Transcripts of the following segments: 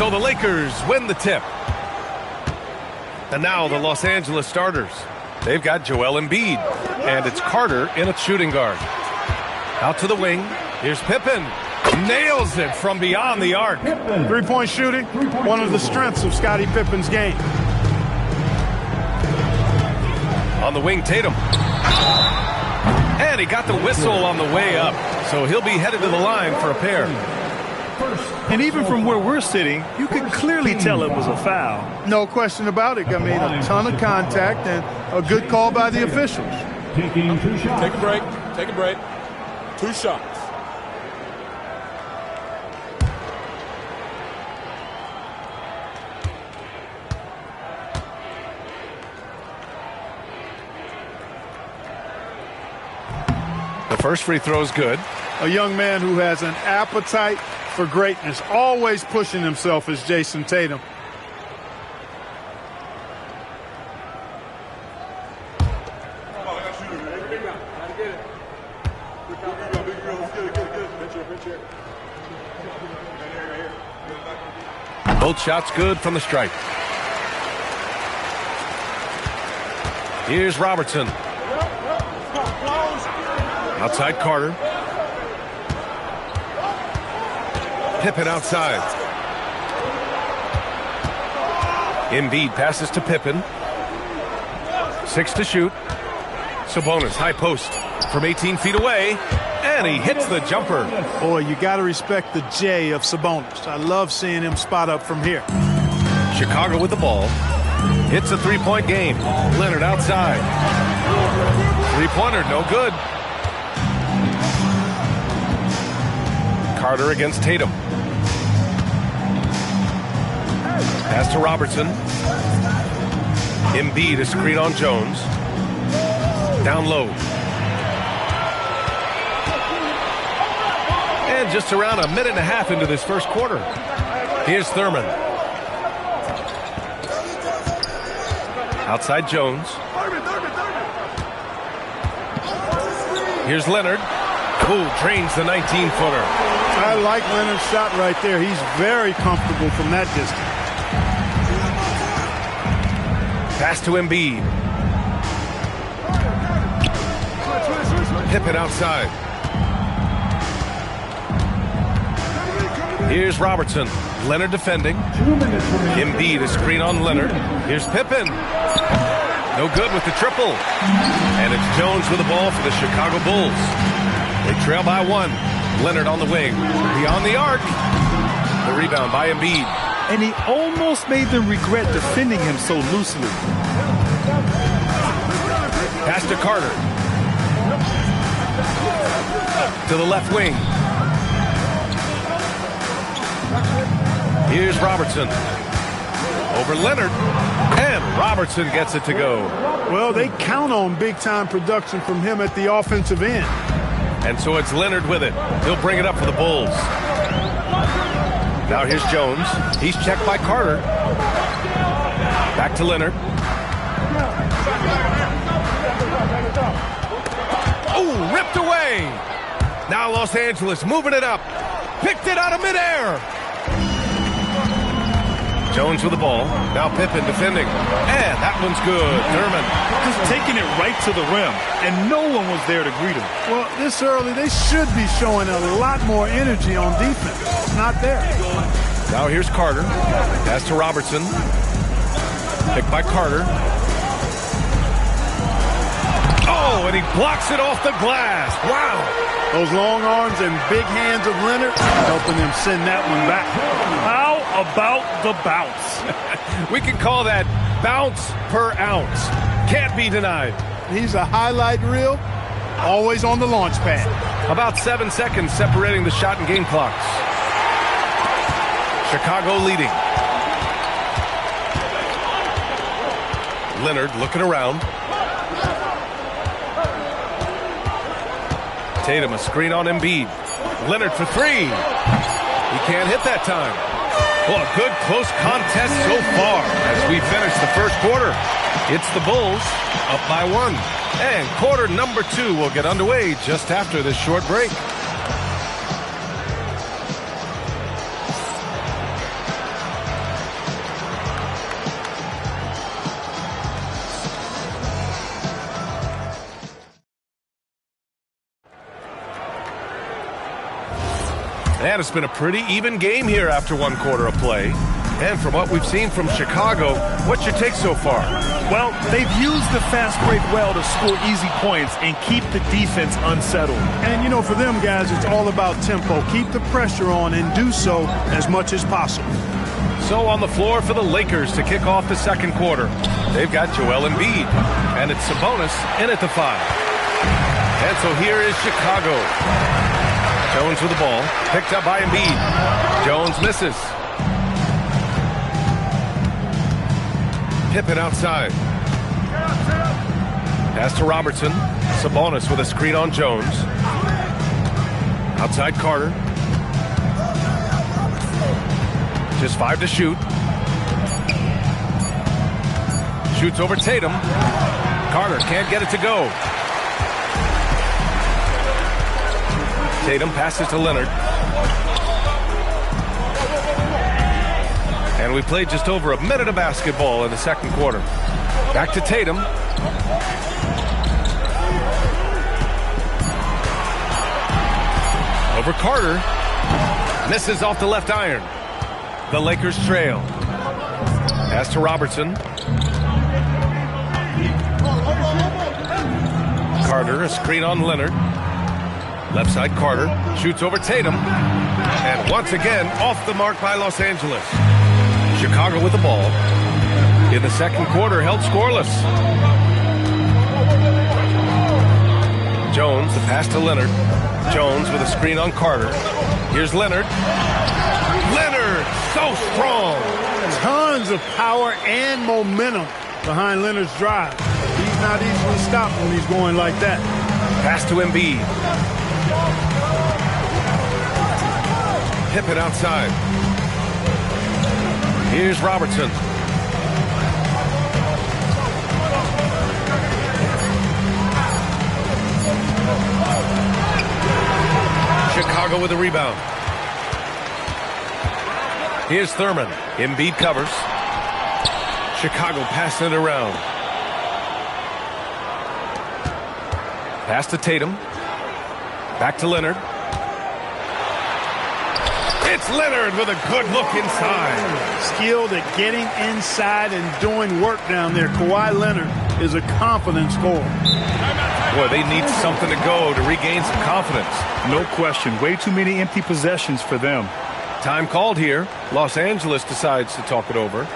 So the Lakers win the tip. And now the Los Angeles starters. They've got Joel Embiid. And it's Carter in at shooting guard. Out to the wing. Here's Pippen. Nails it from beyond the arc. Three-point shooting, one of the strengths of Scottie Pippen's game. On the wing, Tatum. And he got the whistle on the way up. So he'll be headed to the line for a pair. And even from where we're sitting, you could clearly tell it was a foul. No question about it. I mean, a ton of contact and a good call by the officials. Taking 2 shots. Take a break. Take a break. 2 shots. The first free throw is good. A young man who has an appetite for greatness, always pushing himself, is Jason Tatum. Both shots good from the stripe. Here's Robertson. Outside Carter. Pippen outside. Embiid passes to Pippen. 6 to shoot. Sabonis, high post from 18 feet away. And he hits the jumper. Boy, you got to respect the J of Sabonis. I love seeing him spot up from here. Chicago with the ball. It's a three-point game. Leonard outside. Three-pointer, no good. Carter against Tatum. Pass to Robertson. Embiid, a screen on Jones. Down low. And just around a minute and a half into this first quarter. Here's Thurman. Outside Jones. Here's Leonard. Who drains the 19-footer. I like Leonard's shot right there. He's very comfortable from that distance. Pass to Embiid. Pippen outside. Here's Robertson. Leonard defending. Embiid, a screen on Leonard. Here's Pippen. No good with the triple. And it's Jones with the ball for the Chicago Bulls. They trail by 1. Leonard on the wing. Beyond the arc. The rebound by Embiid. And he almost made them regret defending him so loosely. Pass to Carter. To the left wing. Here's Robertson. Over Leonard. And Robertson gets it to go. Well, they count on big-time production from him at the offensive end. And so it's Leonard with it. He'll bring it up for the Bulls. Now here's Jones. He's checked by Carter. Back to Leonard. Oh, ripped away. Now Los Angeles moving it up. Picked it out of midair. Jones with the ball. Now Pippen defending. And that one's good. Thurman. Just taking it right to the rim. And no one was there to greet him. Well, this early, they should be showing a lot more energy on defense. It's not there. Now here's Carter. Pass to Robertson. Picked by Carter. Oh, and he blocks it off the glass. Wow. Those long arms and big hands of Leonard helping him send that one back. How about the bounce? We can call that bounce per ounce. Can't be denied. He's a highlight reel, always on the launch pad. About 7 seconds separating the shot and game clocks. Chicago leading. Leonard looking around. Tatum, a screen on Embiid. Leonard for 3. He can't hit that time. Well, a good close contest so far as we finish the first quarter. It's the Bulls up by 1. And quarter number 2 will get underway just after this short break. And it's been a pretty even game here after one quarter of play. And from what we've seen from Chicago, what's your take so far? Well, they've used the fast break well to score easy points and keep the defense unsettled. And, you know, for them guys, it's all about tempo. Keep the pressure on and do so as much as possible. So on the floor for the Lakers to kick off the second quarter, they've got Joel Embiid, and it's Sabonis in at the 5. And so here is Chicago. Jones with the ball, picked up by Embiid. Jones misses. Pippen outside. Pass to Robertson. Sabonis with a screen on Jones. Outside Carter. Just 5 to shoot. Shoots over Tatum. Carter can't get it to go. Tatum passes to Leonard. And we played just over a minute of basketball in the second quarter. Back to Tatum. Over Carter. Misses off the left iron. The Lakers trail. Pass to Robertson. Carter, a screen on Leonard. Left side Carter. Shoots over Tatum. And once again, off the mark by Los Angeles. Chicago with the ball. In the second quarter, held scoreless. Jones, the pass to Leonard. Jones with a screen on Carter. Here's Leonard. Leonard, so strong. Tons of power and momentum behind Leonard's drive. He's not easily stopped when he's going like that. Pass to Embiid. Pippen outside. Here's Robertson. Chicago with the rebound. Here's Thurman. Embiid covers. Chicago passing it around. Pass to Tatum. Back to Leonard. It's Leonard with a good look inside. Skilled at getting inside and doing work down there. Kawhi Leonard is a confident scorer. Boy, they need something to go to regain some confidence. No question. Way too many empty possessions for them. Time called here. Los Angeles decides to talk it over.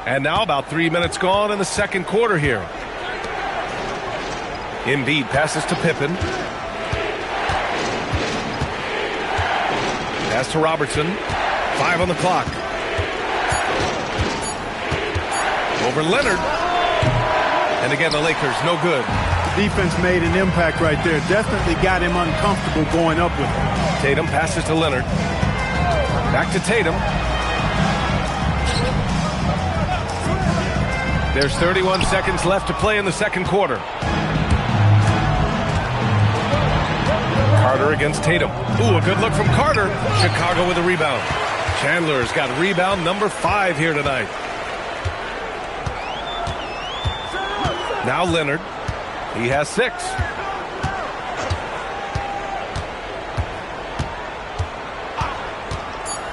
And now about 3 minutes gone in the second quarter here. Embiid passes to Pippen. Pass to Robertson. 5 on the clock. Over Leonard. And again, the Lakers, no good. The defense made an impact right there. Definitely got him uncomfortable going up with it. Tatum passes to Leonard. Back to Tatum. There's 31 seconds left to play in the second quarter. Carter against Tatum. Ooh, a good look from Carter. Chicago with a rebound. Chandler's got rebound number 5 here tonight. Now Leonard. He has 6.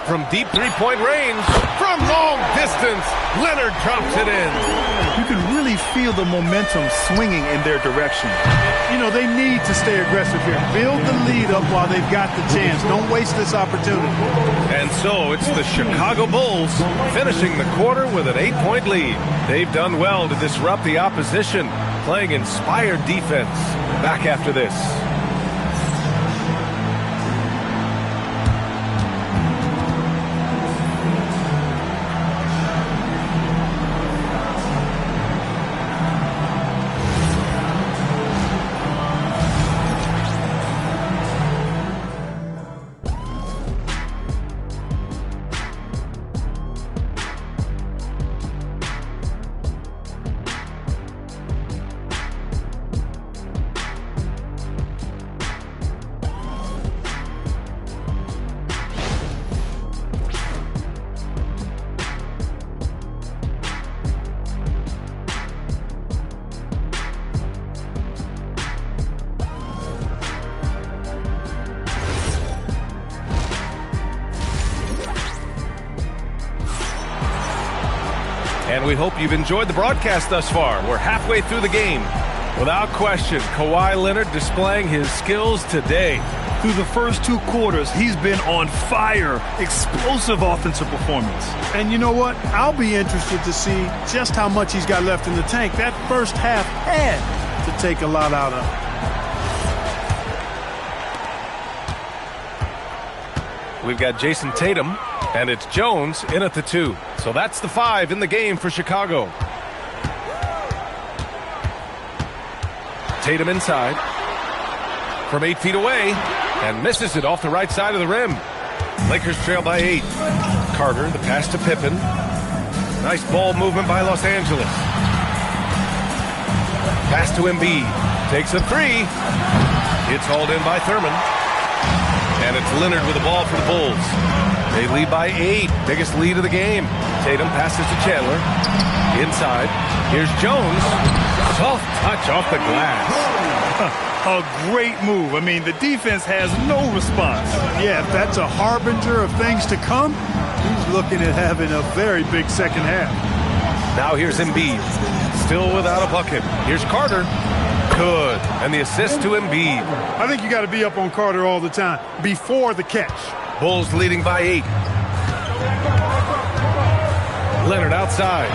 From deep three-point range, from long distance, Leonard drops it in. You can really feel the momentum swinging in their direction. You know, they need to stay aggressive here. Build the lead up while they've got the chance. Don't waste this opportunity. And so it's the Chicago Bulls finishing the quarter with an 8-point lead. They've done well to disrupt the opposition, playing inspired defense. Back after this. And we hope you've enjoyed the broadcast thus far. We're halfway through the game. Without question, Kawhi Leonard displaying his skills today. Through the first 2 quarters, he's been on fire. Explosive offensive performance. And you know what? I'll be interested to see just how much he's got left in the tank. That first half had to take a lot out of him. We've got Jason Tatum, and it's Jones in at the 2. So that's the 5 in the game for Chicago. Tatum inside. From 8 feet away, and misses it off the right side of the rim. Lakers trail by 8. Carter, the pass to Pippen. Nice ball movement by Los Angeles. Pass to Embiid. Takes a 3. It's hauled in by Thurman. And it's Leonard with the ball for the Bulls. They lead by 8. Biggest lead of the game. Tatum passes to Chandler. Inside. Here's Jones. Soft touch off the glass. A great move. I mean, the defense has no response. Yeah, if that's a harbinger of things to come, he's looking at having a very big second half. Now here's Embiid. Still without a bucket. Here's Carter. Good. And the assist to Embiid. I think you got to be up on Carter all the time before the catch. Bulls leading by 8. Leonard outside.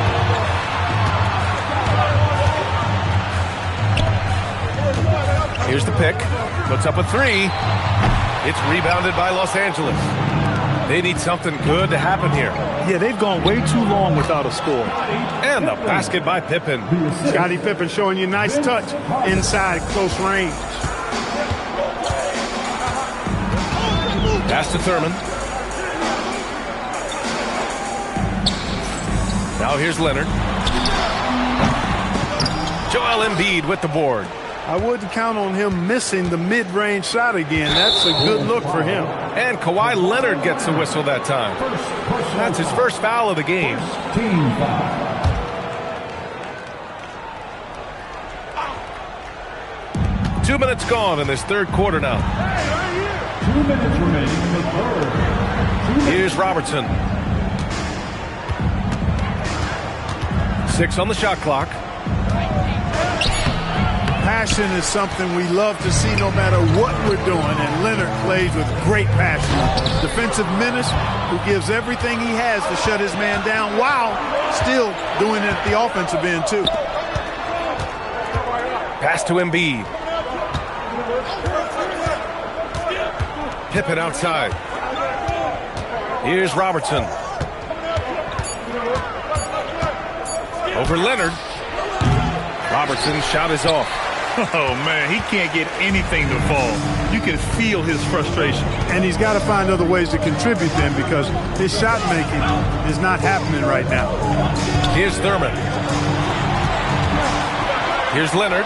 Here's the pick. Puts up a 3. It's rebounded by Los Angeles. They need something good to happen here. Yeah, they've gone way too long without a score. And the basket by Pippen. Scottie Pippen showing you nice touch inside close range. Pass to Thurman. Now here's Leonard. Joel Embiid with the board. I wouldn't count on him missing the mid-range shot again. That's a good look for him. And Kawhi Leonard gets a whistle that time. That's his first foul of the game. Team foul. 2 minutes gone in this third quarter now. 2 minutes remaining in the third. Here's Robertson. 6 on the shot clock. Passion is something we love to see no matter what we're doing, and Leonard plays with great passion. Defensive menace who gives everything he has to shut his man down while still doing it at the offensive end too. Pass to Embiid. Pippen outside. Here's Robertson. Over Leonard. Robertson's shot is off. Oh, man, he can't get anything to fall. You can feel his frustration. And he's got to find other ways to contribute then, because his shot making is not happening right now. Here's Thurman. Here's Leonard.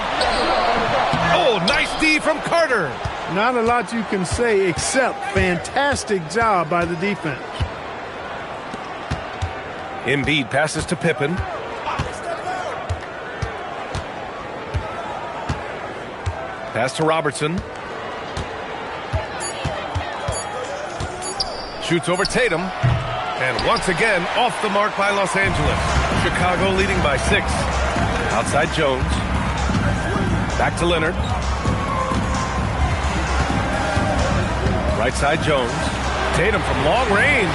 Oh, nice D from Carter. Not a lot you can say except fantastic job by the defense. Embiid passes to Pippen. Pass to Robertson. Shoots over Tatum. And once again, off the mark by Los Angeles. Chicago leading by 6. Outside Jones. Back to Leonard. Right side Jones. Tatum from long range.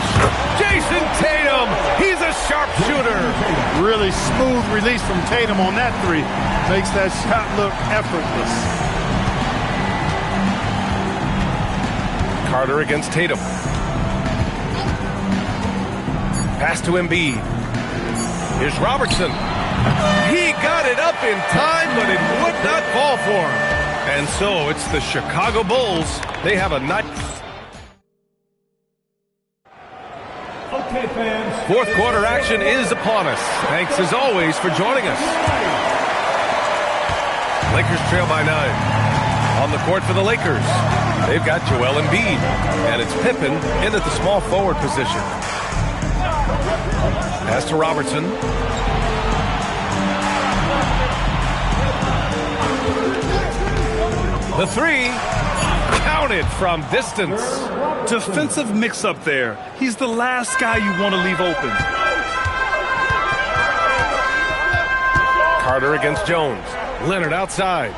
Jason Tatum! He's a sharpshooter! Really smooth release from Tatum on that three. Makes that shot look effortless. Carter against Tatum. Pass to Embiid. Here's Robertson. He got it up in time, but it would not fall for him. And so it's the Chicago Bulls. They have a night. Okay, fans. Fourth quarter action is upon us. Thanks as always for joining us. Lakers trail by 9. On the court for the Lakers, they've got Joel Embiid, and it's Pippen in at the small forward position. Pass to Robertson. The three, counted from distance. Defensive mix-up there. He's the last guy you want to leave open. Carter against Jones. Leonard outside.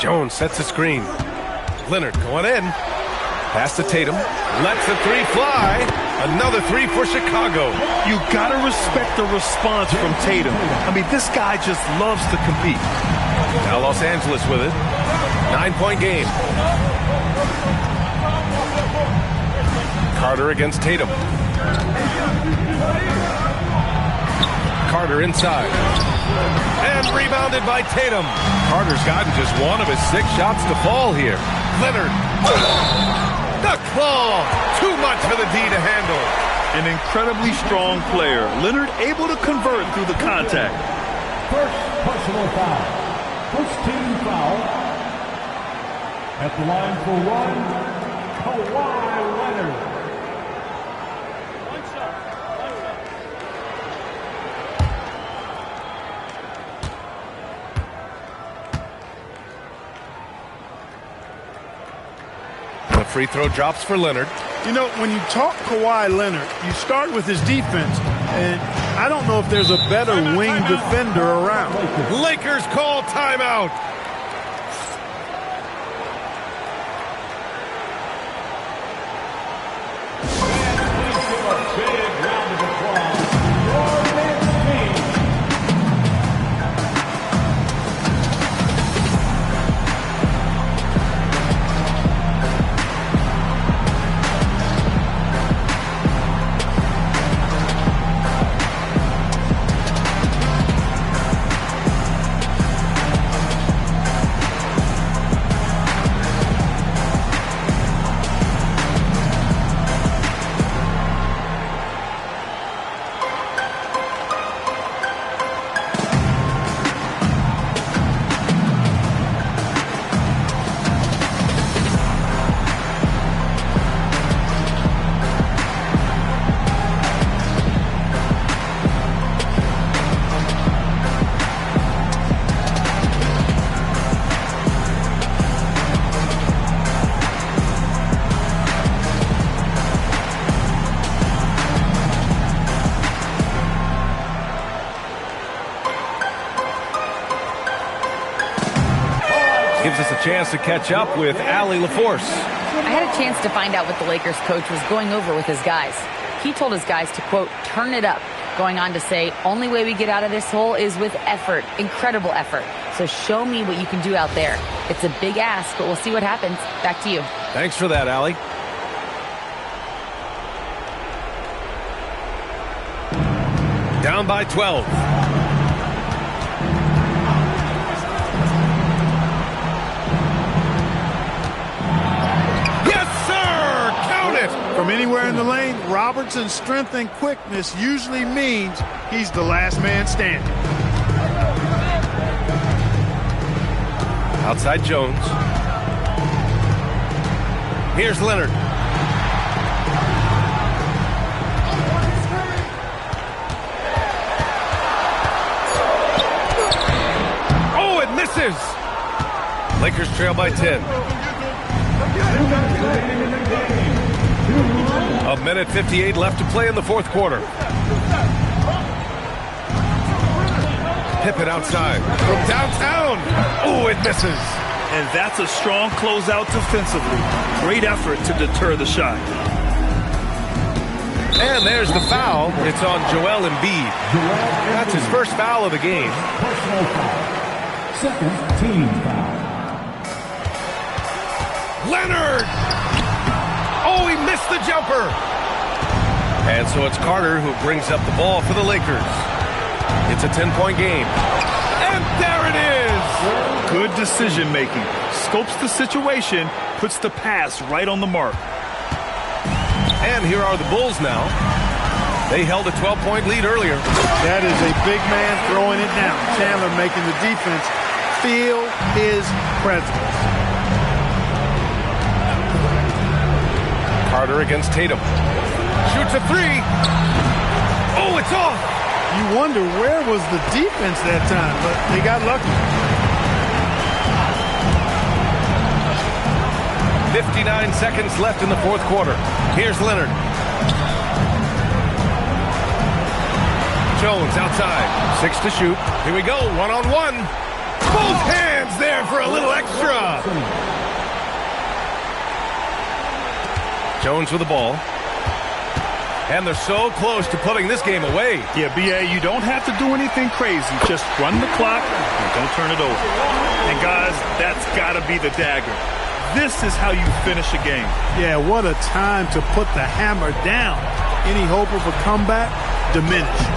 Jones sets a screen. Leonard going in. Pass to Tatum. Lets the three fly. Another three for Chicago. You gotta respect the response from Tatum. I mean, this guy just loves to compete. Now Los Angeles with it. 9-point game. Carter against Tatum. Carter inside. And rebounded by Tatum. Carter's gotten just one of his 6 shots to fall here. Leonard. The claw. Too much for the D to handle. An incredibly strong player. Leonard able to convert through the contact. First personal foul. First team foul. At the line for one, Kawhi Leonard. The free throw drops for Leonard. You know, when you talk Kawhi Leonard, you start with his defense, and I don't know if there's a better wing defender around. Lakers call timeout. Gives us a chance to catch up with Allie LaForce. I had a chance to find out what the Lakers coach was going over with his guys. He told his guys to, quote, turn it up, going on to say, only way we get out of this hole is with effort, incredible effort. So show me what you can do out there. It's a big ask, but we'll see what happens. Back to you. Thanks for that, Allie. Down by 12. From anywhere in the lane, Robertson's strength and quickness usually means he's the last man standing. Outside Jones. Here's Leonard. Oh, it misses. Lakers trail by 10. A minute 58 left to play in the fourth quarter. Pippen outside from downtown. Oh, it misses. And that's a strong closeout defensively. Great effort to deter the shot. And there's the foul. It's on Joel Embiid. That's his first foul of the game. Personal foul. Second team foul. Leonard! Oh, he missed the jumper. And so it's Carter who brings up the ball for the Lakers. It's a 10-point game. And there it is! Good decision making. Scopes the situation, puts the pass right on the mark. And here are the Bulls now. They held a 12-point lead earlier. That is a big man throwing it down. Chandler making the defense feel his presence. Carter against Tatum. Shoots a three. Oh, it's off. You wonder where was the defense that time, but they got lucky. 59 seconds left in the fourth quarter. Here's Leonard. Jones outside. 6 to shoot. Here we go. One-on-one. Both hands there for a little extra. Jones with the ball. And they're so close to putting this game away. Yeah, B.A., you don't have to do anything crazy. Just run the clock and don't turn it over. And, guys, that's got to be the dagger. This is how you finish a game. Yeah, what a time to put the hammer down. Any hope of a comeback? Diminished.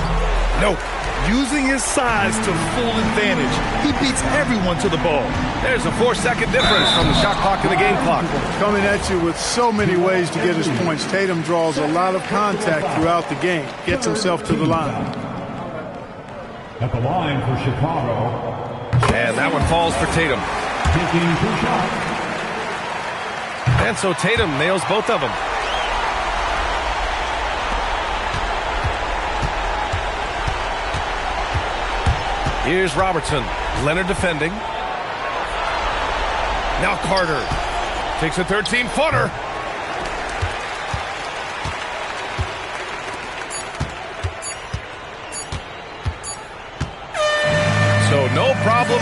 Nope. Using his size to full advantage. He beats everyone to the ball. There's a 4-second difference from the shot clock to the game clock. Coming at you with so many ways to get his points. Tatum draws a lot of contact throughout the game. Gets himself to the line. At the line for Chicago. And that one falls for Tatum. Taking 2 shots. And so Tatum nails both of them. Here's Robertson. Leonard defending. Now Carter takes a 13-footer. So no problem.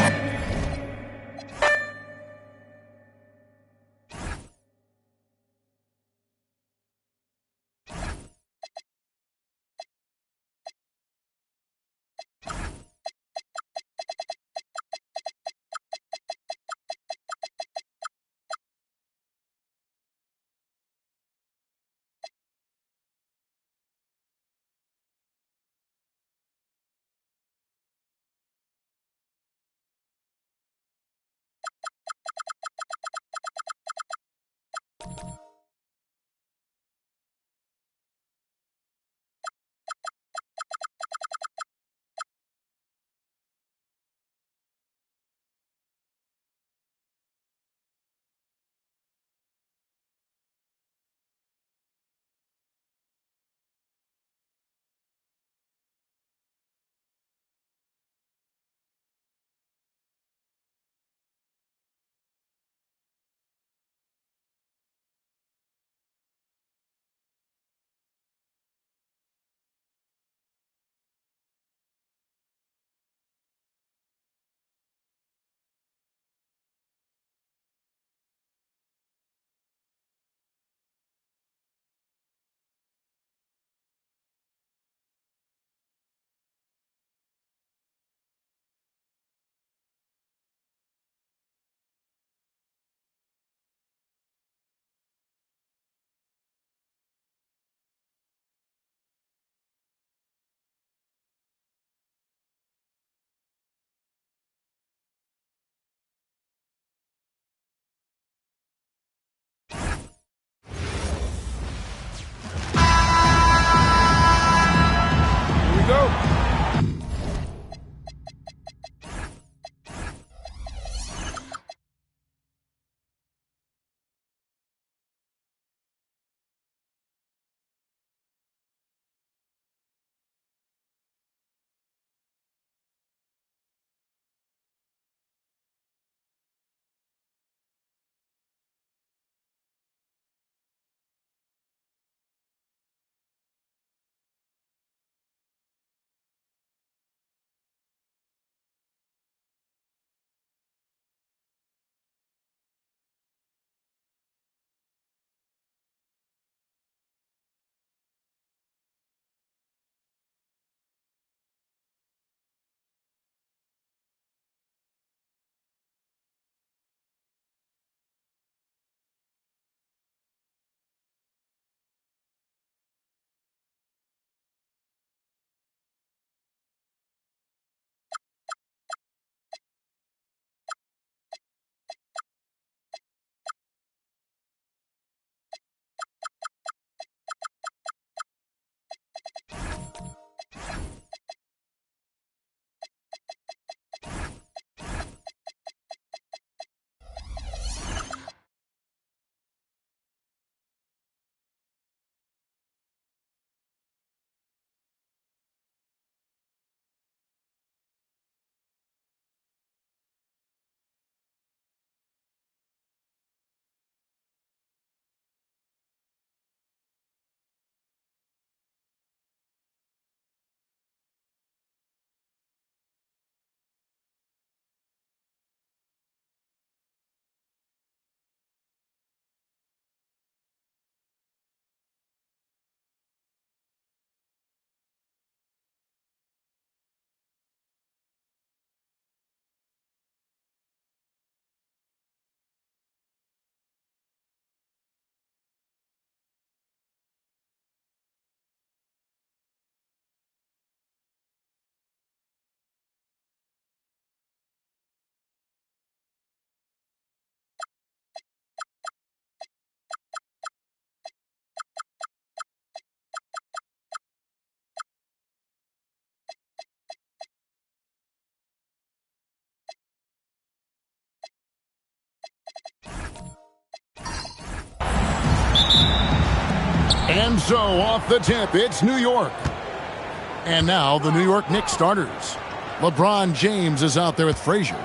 And so off the tip, it's New York. And now the New York Knicks starters. LeBron James is out there with Frazier.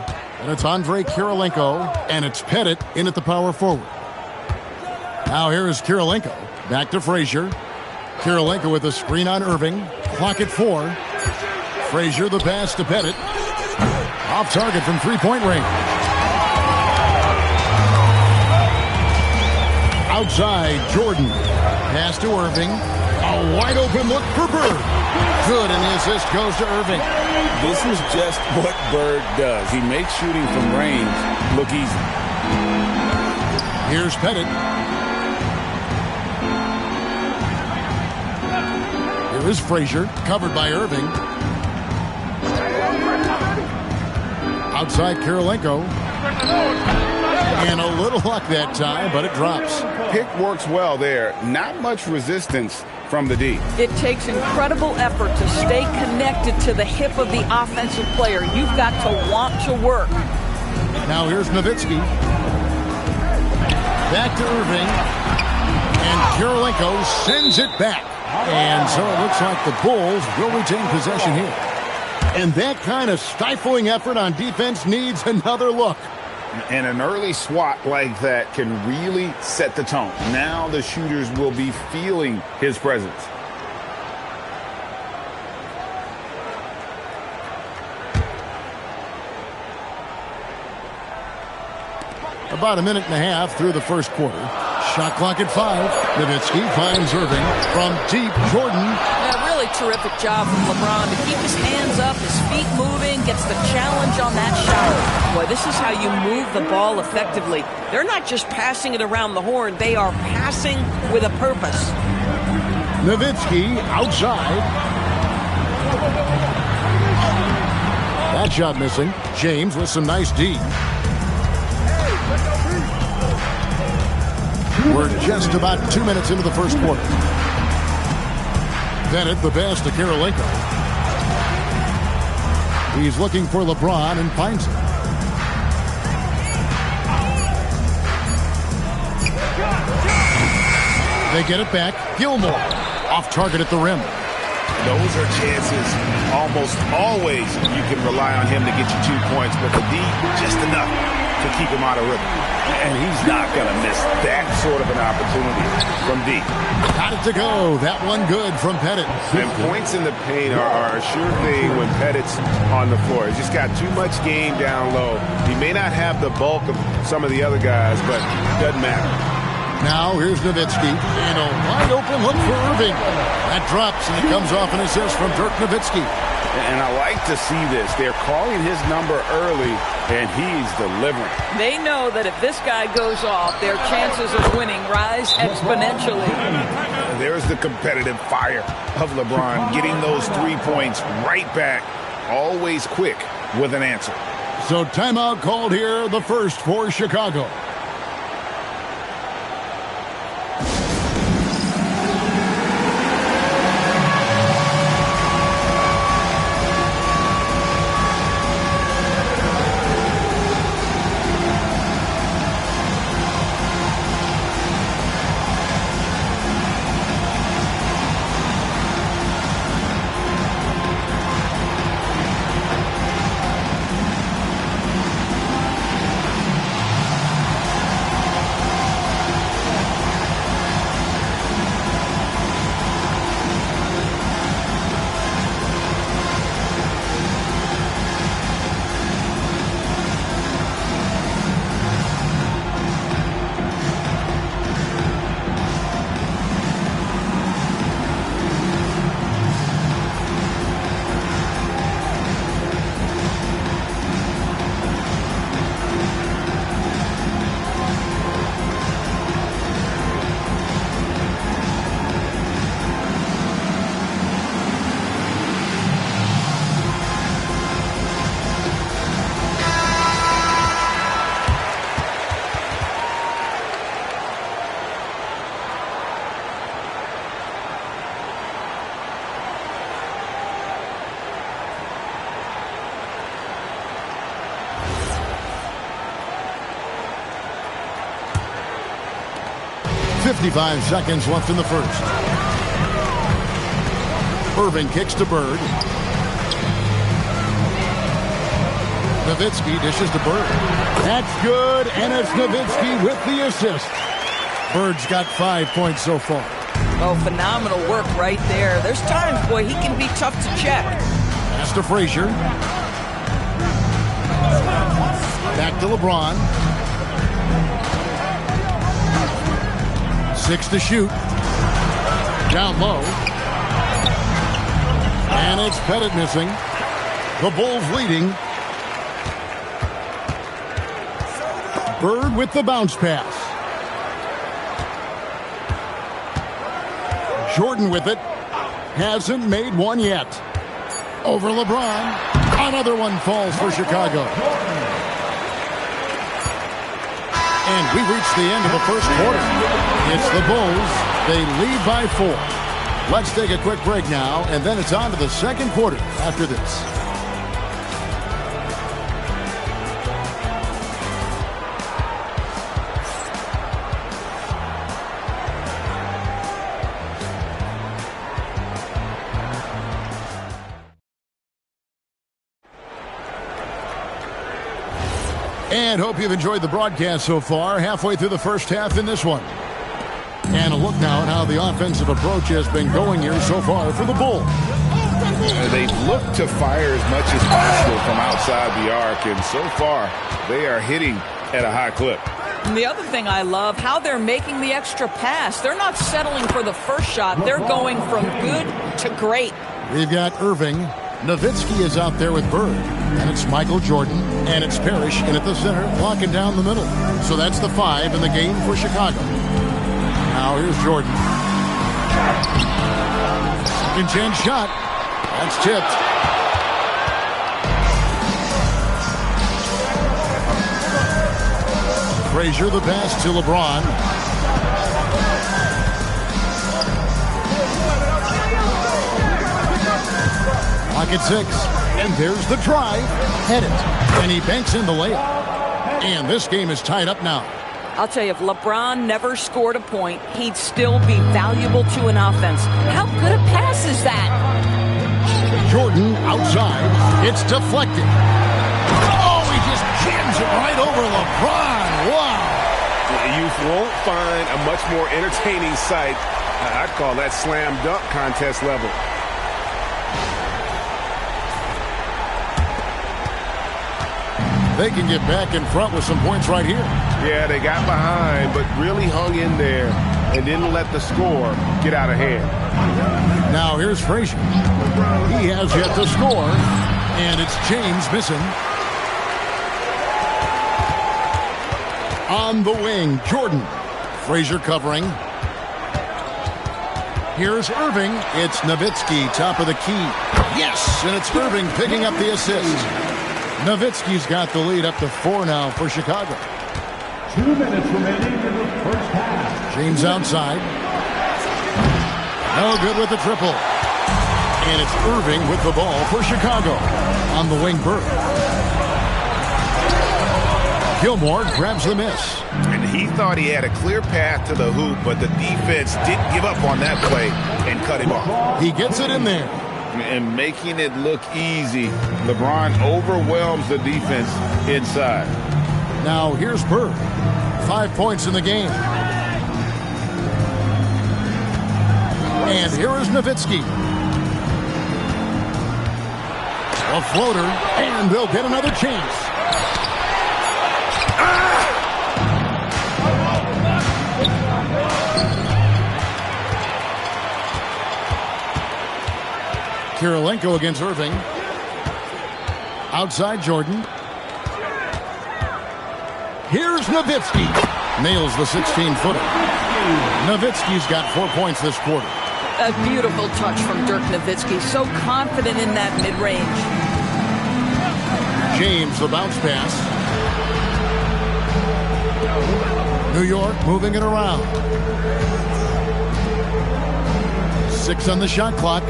And it's Andrei Kirilenko. And it's Pettit in at the power forward. Now here is Kirilenko. Back to Frazier. Kirilenko with a screen on Irving. Clock at 4. Frazier the pass to Pettit. Off target from three-point range. Outside, Jordan. Pass to Irving. A wide open look for Bird. Good, and the assist goes to Irving. This is just what Bird does. He makes shooting from range look easy. Here's Pettit. Here is Frazier, covered by Irving. Outside Kirilenko. And a little luck that time, but it drops. Pick works well there. Not much resistance from the D. It takes incredible effort to stay connected to the hip of the offensive player. You've got to want to work. Now here's Nowitzki. Back to Irving. And Kirilenko sends it back. And so it looks like the Bulls will retain possession here. And that kind of stifling effort on defense needs another look. And an early swat like that can really set the tone. Now the shooters will be feeling his presence. About a minute and a half through the first quarter. Shot clock at 5. Nowitzki finds Irving from deep. Jordan. Yeah, really terrific job from LeBron to keep his hands up, his feet moving, gets the challenge on that shot. Boy, this is how you move the ball effectively. They're not just passing it around the horn. They are passing with a purpose. Nowitzki outside. That shot missing. James with some nice D. We're just about 2 minutes into the first quarter. Bennett the pass to Kirilenko. He's looking for LeBron and finds him. They get it back. Gilmore off target at the rim. Those are chances almost always you can rely on him to get you 2 points, but the D just enough to keep him out of rhythm. And he's not going to miss that sort of an opportunity from D. Got it to go. That one good from Pettit. And points in the paint are a sure thing when Pettit's on the floor. He's just got too much game down low. He may not have the bulk of some of the other guys, but it doesn't matter. Now here's Nowitzki. And a wide open look for Irving. That drops, and it comes off an assist from Dirk Nowitzki. And I like to see this. They're calling his number early, and he's delivering. They know that if this guy goes off, their chances of winning rise exponentially. There's the competitive fire of LeBron, getting those 3 points right back, always quick with an answer. So timeout called here, the first for Chicago. 55 seconds left in the first. Irving kicks to Bird. Nowitzki dishes to Bird. That's good, and it's Nowitzki with the assist. Bird's got 5 points so far. Oh, phenomenal work right there. There's times, boy, he can be tough to check. Pass to Frazier. Back to LeBron. 6 to shoot. Down low. And it's Pettit missing. The Bulls leading. Bird with the bounce pass. Jordan with it. Hasn't made one yet. Over LeBron. Another one falls for Chicago. And we reach the end of the first quarter. It's the Bulls. They lead by 4. Let's take a quick break now, and then it's on to the second quarter after this. And hope you've enjoyed the broadcast so far. Halfway through the first half in this one. And a look now at how the offensive approach has been going here so far for the Bulls. They look to fire as much as possible from outside the arc, and so far they are hitting at a high clip. And the other thing I love, how they're making the extra pass. They're not settling for the first shot. They're going from good to great. We've got Irving. Nowitzki is out there with Bird. And it's Michael Jordan. And it's Parrish in at the center, locking down the middle. So that's the 5 in the game for Chicago. Now here's Jordan. Second chance shot. That's tipped. Frazier the pass to LeBron. Clock at 6. And there's the drive. Pettit. And he banks in the layup. And this game is tied up now. I'll tell you, if LeBron never scored a point, he'd still be valuable to an offense. How good a pass is that? Jordan outside. It's deflected. Oh, he just jams it right over LeBron. Wow. You won't find a much more entertaining sight. I'd call that slam dunk contest level. They can get back in front with some points right here. Yeah, they got behind, but really hung in there and didn't let the score get out of hand. Now here's Frazier. He has yet to score, and it's James missing. On the wing, Jordan. Frazier covering. Here's Irving. It's Nowitzki, top of the key. Yes, and it's Irving picking up the assist. Nowitzki's got the lead up to 4 now for Chicago. 2 minutes remaining in the first half. James outside. No good with the triple. And it's Irving with the ball for Chicago. On the wing, Bird. Gilmore grabs the miss. And he thought he had a clear path to the hoop, but the defense didn't give up on that play and cut him off. He gets it in there. And making it look easy, LeBron overwhelms the defense inside. Now here's Bird. 5 points in the game. And here is Nowitzki. A floater, and they'll get another chance. Kirilenko against Irving. Outside Jordan. Here's Nowitzki. Nails the 16-footer. Nowitzki's got 4 points this quarter. A beautiful touch from Dirk Nowitzki. So confident in that mid-range. James, the bounce pass. New York moving it around. 6 on the shot clock.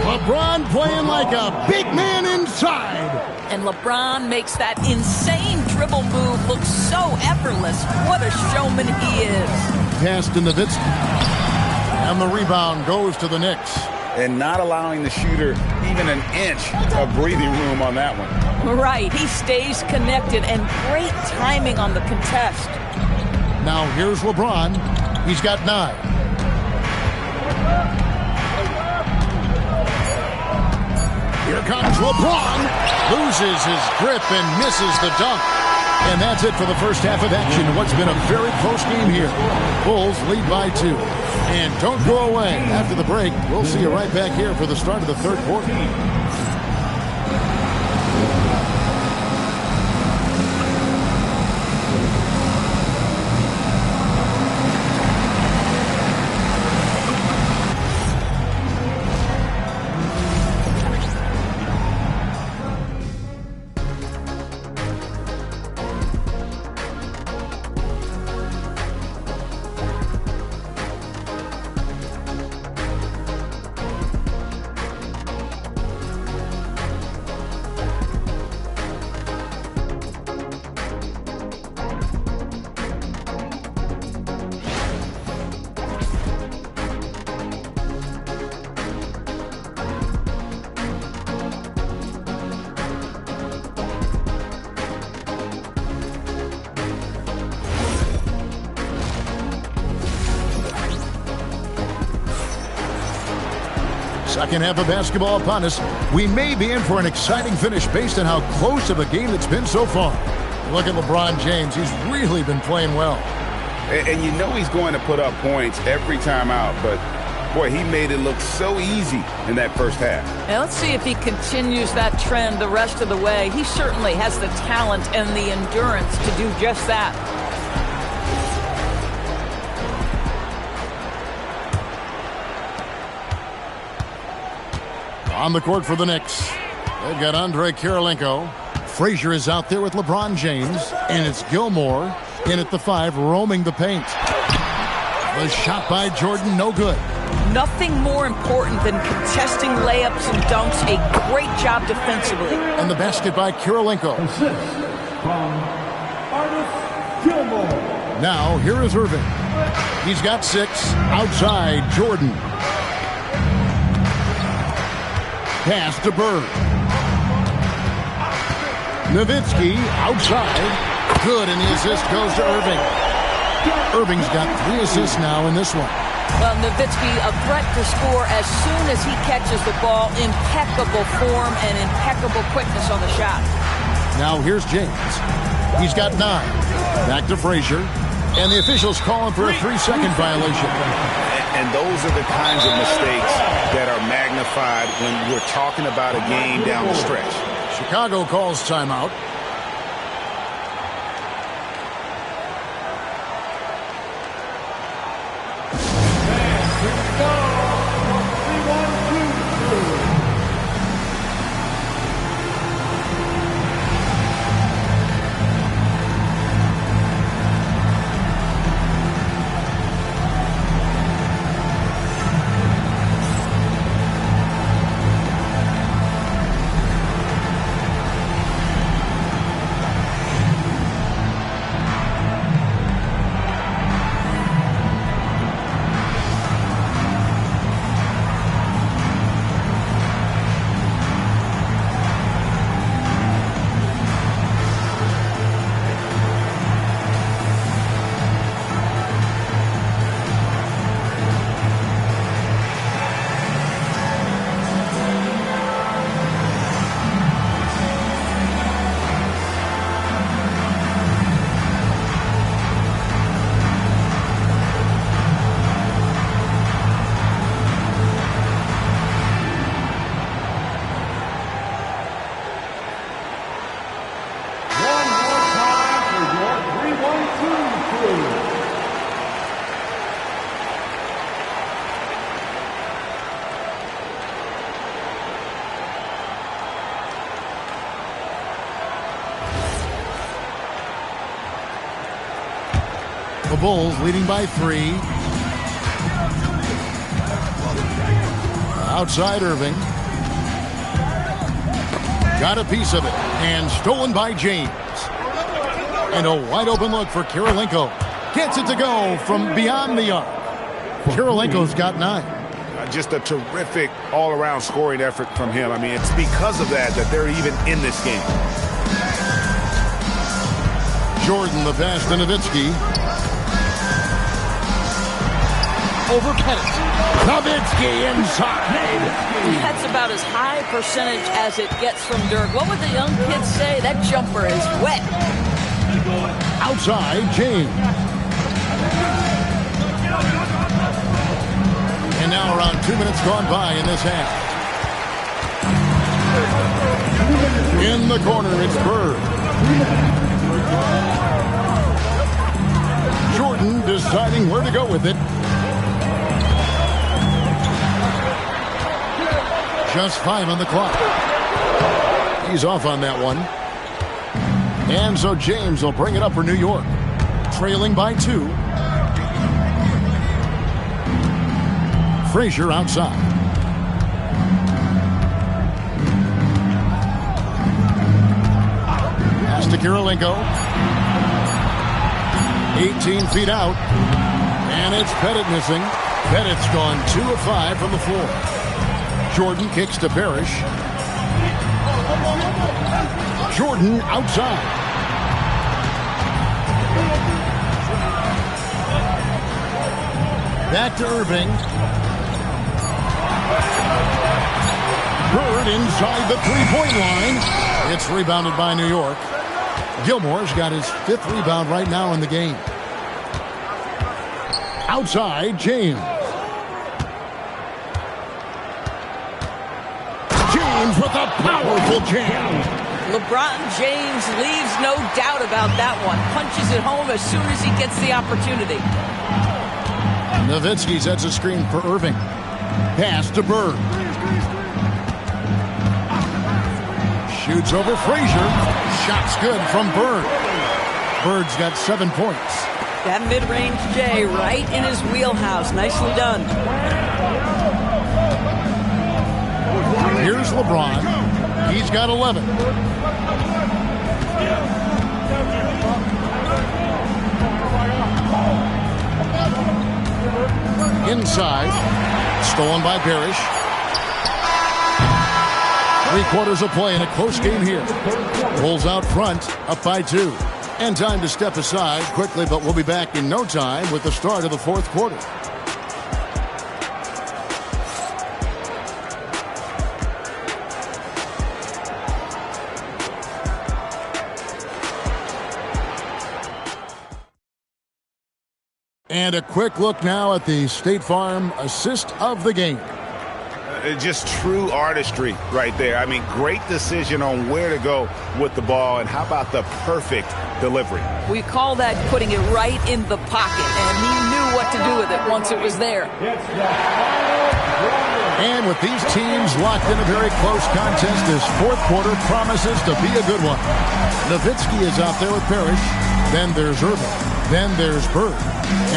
LeBron playing like a big man inside. And LeBron makes that insane dribble move look so effortless. effortless. What a showman he is. Pass to Nowitzki. And the rebound goes to the Knicks. And not allowing the shooter even an inch of breathing room on that one. Right. He stays connected, and great timing on the contest. Now here's LeBron. He's got 9. Here comes LeBron. Loses his grip and misses the dunk. And that's it for the first half of action. What's been a very close game here. Bulls lead by 2. And don't go away. After the break, we'll see you right back here for the start of the third quarter. Second half of basketball upon us. We may be in for an exciting finish based on how close of a game it's been so far. Look at LeBron James. He's really been playing well. And you know he's going to put up points every time out, but boy, he made it look so easy in that first half. Now let's see if he continues that trend the rest of the way. He certainly has the talent and the endurance to do just that. On the court for the Knicks, they've got Andrei Kirilenko. Frazier is out there with LeBron James, and it's Gilmore in at the 5, roaming the paint. The shot by Jordan, no good. Nothing more important than contesting layups and dunks. A great job defensively. And the basket by Kirilenko. Assist from Artis Gilmore. Now, here is Irving. He's got 6. Outside, Jordan. Pass to Bird. Nowitzki outside. Good, and the assist goes to Irving. Irving's got 3 assists now in this one. Well, Nowitzki, a threat to score as soon as he catches the ball. Impeccable form and impeccable quickness on the shot. Now here's James. He's got 9. Back to Frazier. And the officials calling for a 3-second violation. And those are the kinds of mistakes that are magnified when we're talking about a game down the stretch. Chicago calls timeout. The Bulls leading by 3. Outside Irving. Got a piece of it. And stolen by James. And a wide open look for Kirilenko. Gets it to go from beyond the arc. Kirilenko's got 9. Just a terrific all-around scoring effort from him. I mean, it's because of that they're even in this game. Jordan, the pass to Nowitzki. Over Pettit. Nowitzki inside. That's about as high percentage as it gets from Dirk. What would the young kids say? That jumper is wet. Outside, James. And now around 2 minutes gone by in this half. In the corner, it's Bird. Jordan deciding where to go with it. Just 5 on the clock. He's off on that one. And so James will bring it up for New York. Trailing by 2. Frazier outside. Pass to Kirilenko. 18 feet out. And it's Pettit missing. Pettit's gone 2 of 5 from the floor. Jordan kicks to Parrish. Jordan outside. Back to Irving. Bird inside the three-point line. It's rebounded by New York. Gilmore's got his 5th rebound right now in the game. Outside, James. James with a powerful jam. LeBron James leaves no doubt about that one. Punches it home as soon as he gets the opportunity. Nowitzki sets a screen for Irving. Pass to Bird. Shoots over Frazier. Shot's good from Bird. Bird's got 7 points. That mid-range J right in his wheelhouse. Nicely done. Here's LeBron. He's got 11. Inside. Stolen by Parrish. 3/4 of play in a close game here. Bulls out front, up by 2. And time to step aside quickly, but we'll be back in no time with the start of the 4th quarter. And a quick look now at the State Farm assist of the game. Just true artistry right there. I mean, great decision on where to go with the ball, and how about the perfect delivery? We call that putting it right in the pocket, and he knew what to do with it once it was there. And with these teams locked in a very close contest, this 4th quarter promises to be a good one. Nowitzki is out there with Parrish. Then there's Irving. Then there's Bird.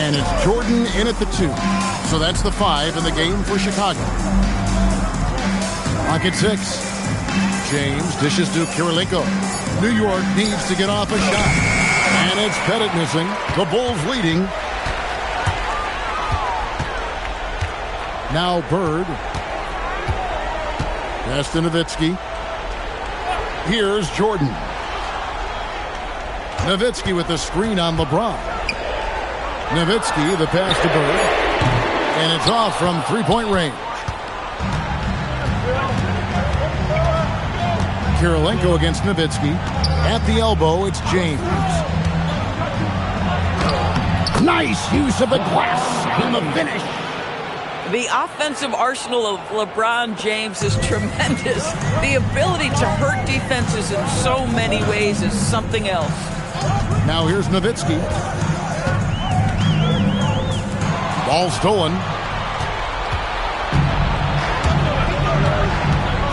And it's Jordan in at the 2. So that's the 5 in the game for Chicago. Clock at 6. James dishes to Kirilenko. New York needs to get off a shot. And it's Pettit missing. The Bulls leading. Now Bird. Pass to Nowitzki. Here's Jordan. Nowitzki with the screen on LeBron. Nowitzki, the pass to Bird. And it's off from three-point range. Kirilenko against Nowitzki. At the elbow, it's James. Nice use of the glass in the finish. The offensive arsenal of LeBron James is tremendous. The ability to hurt defenses in so many ways is something else. Now here's Nowitzki. Ball stolen.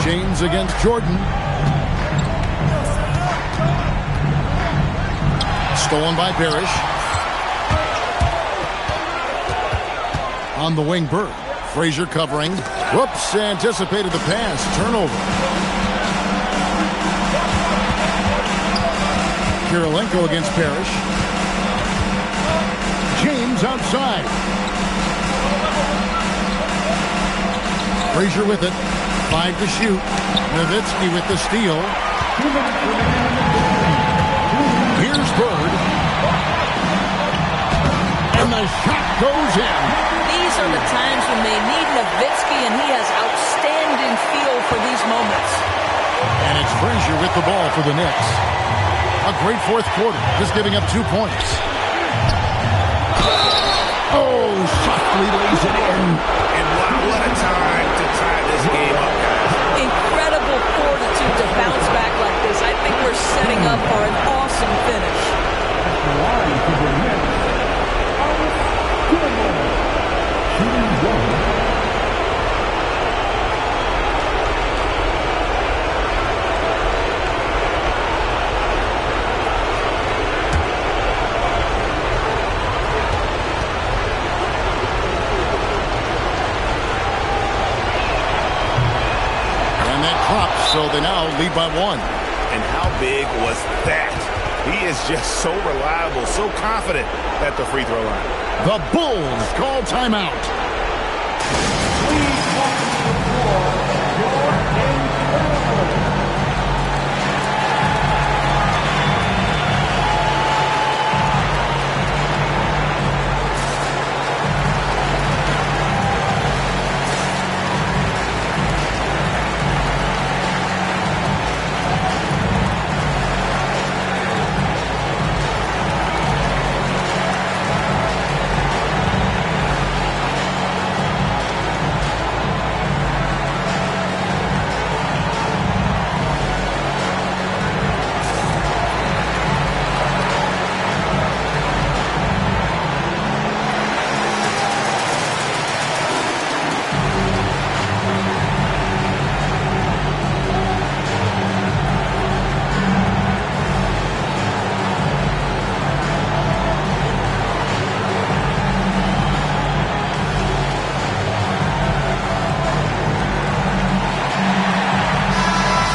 James against Jordan. Stolen by Parrish. On the wing, Bird. Frazier covering. Whoops, anticipated the pass. Turnover. Kirilenko against Parrish. James outside. Frazier with it. 5 to shoot. Nowitzki with the steal. Here's Bird. And the shot goes in. These are the times when they need Nowitzki, and he has outstanding feel for these moments. And it's Frazier with the ball for the Knicks. A great fourth quarter, just giving up 2 points. Oh, softly lays it in. And what a time to tie this game up, guys. Incredible fortitude to bounce back like this. I think we're setting up for an awesome finish. So they now lead by 1. And how big was that? He is just so reliable, so confident at the free throw line. The Bulls call timeout.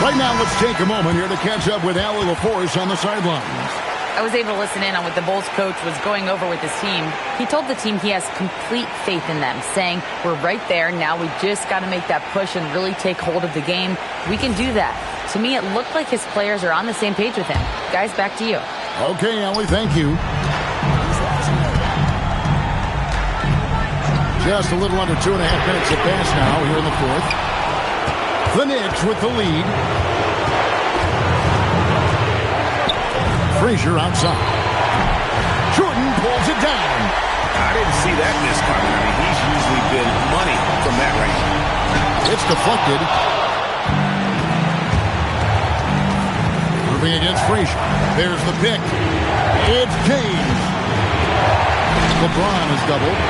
Right now, let's take a moment here to catch up with Allie LaForce on the sidelines. I was able to listen in on what the Bulls coach was going over with his team. He told the team he has complete faith in them, saying, we're right there. Now we just got to make that push and really take hold of the game. We can do that. To me, it looked like his players are on the same page with him. Guys, back to you. Okay, Allie, thank you. Just a little under 2.5 minutes to pass now here in the fourth. The Knicks with the lead. Frazier outside. Jordan pulls it down. I didn't see that miss coming. I mean, he's usually been money from that range. It's deflected. Moving against Frazier. There's the pick. It's James. LeBron is doubled.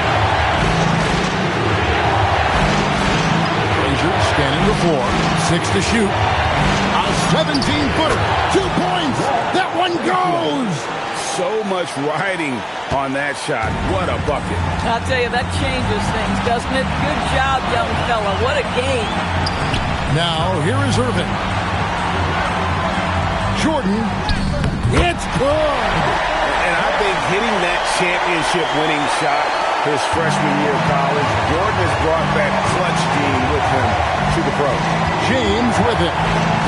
Frazier scanning the floor. 6 to shoot. A 17-footer. 2 points. That one goes. So much riding on that shot. What a bucket. I'll tell you, that changes things, doesn't it? Good job, young fella. What a game. Now, here is Irvin. Jordan. It's good. And I think hitting that championship winning shot his freshman year of college, Jordan has brought that clutch gene with him to the pros. James with it.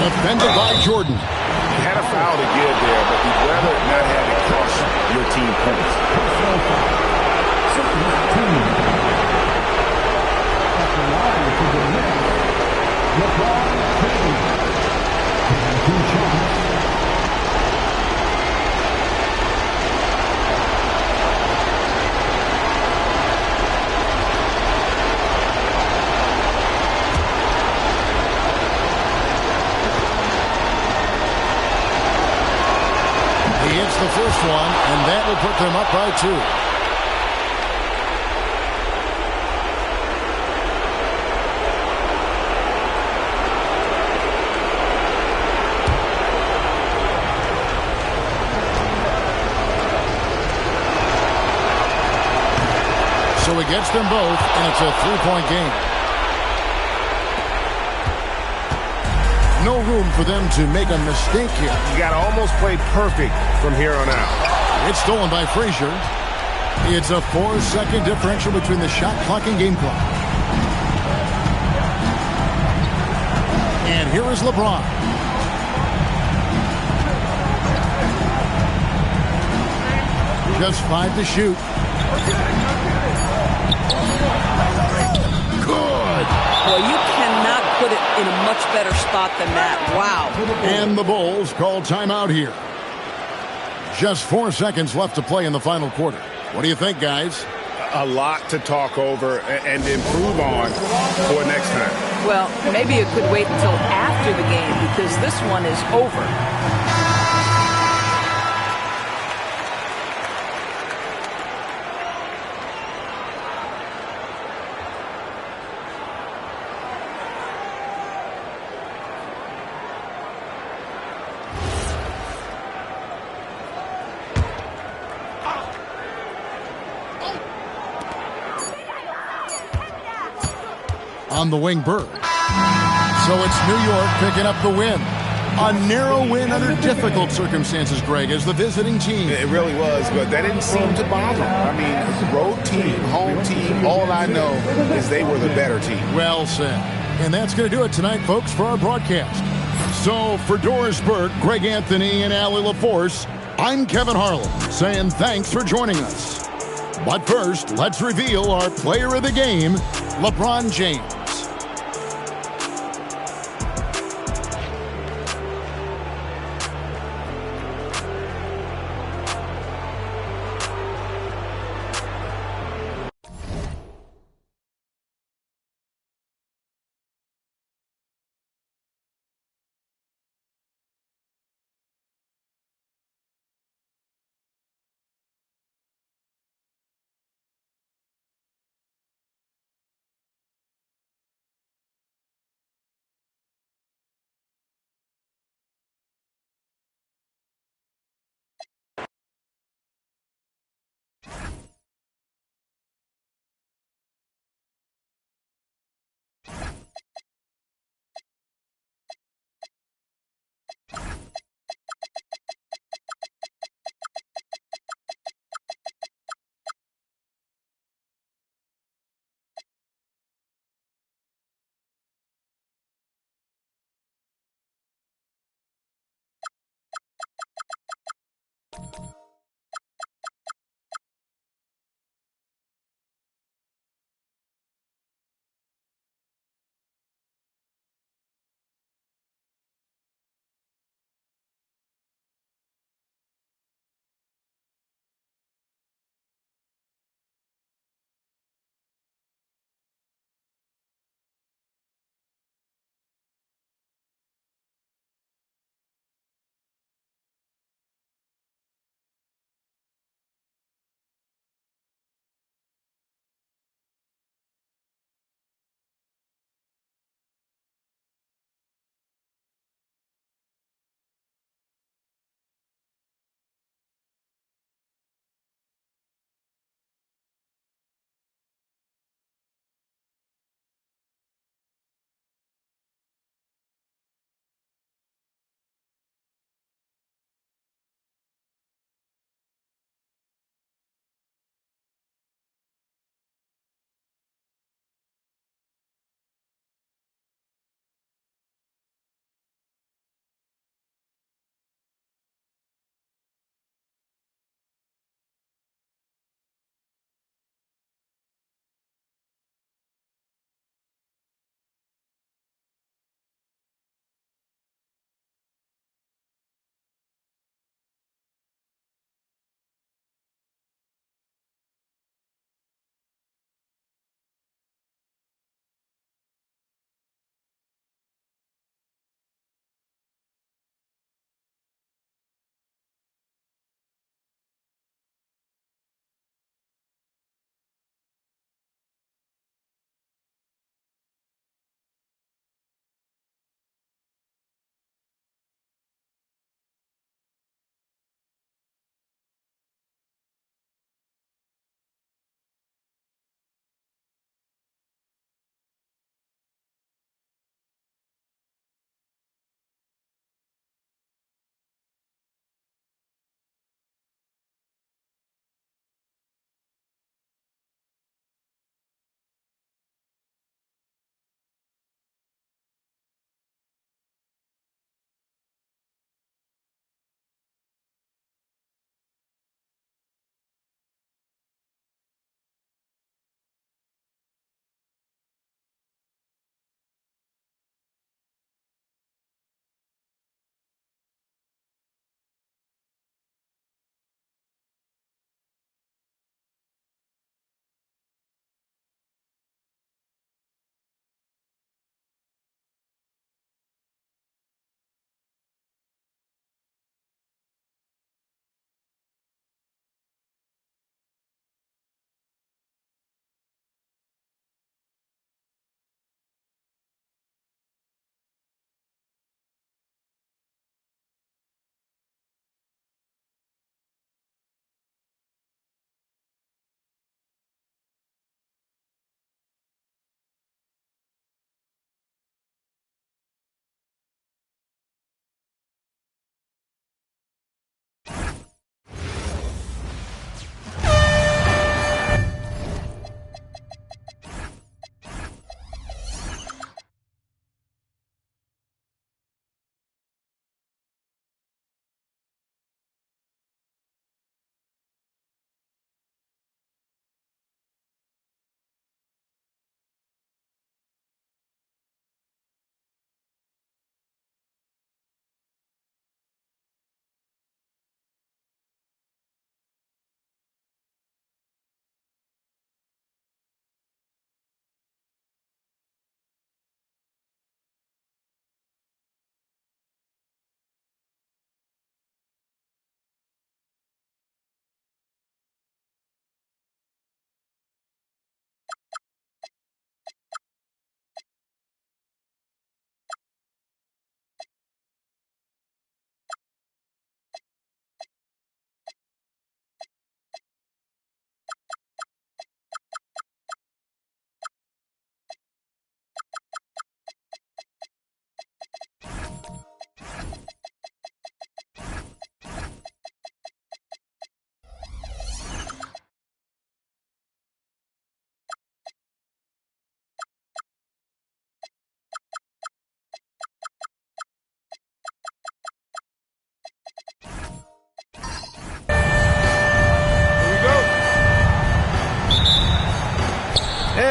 Defended by Jordan. He had a foul to give there, but you'd rather not have it cost your team points. He hits the first one, and that will put them up by 2. So he gets them both, and it's a 3-point game. No room for them to make a mistake here. You got to almost play perfect from here on out. It's stolen by Frazier. It's a 4-second differential between the shot clock and game clock. And here is LeBron. Just 5 to shoot. Good. Well, you cannot put it in a much better spot than that. Wow. And the Bulls call timeout here. Just 4 seconds left to play in the final quarter. What do you think, guys? A lot to talk over and improve on for next time. Well, maybe it could wait until after the game because this one is over. On the wing, Bird. So it's New York picking up the win. A narrow win under difficult circumstances, Greg, as the visiting team. It really was, but that didn't seem to bother them. I mean, road team, home team, all I know is they were the better team. Well said. And that's going to do it tonight, folks, for our broadcast. So for Doris Burke, Greg Anthony, and Allie LaForce, I'm Kevin Harlan, saying thanks for joining us. But first, let's reveal our player of the game, LeBron James.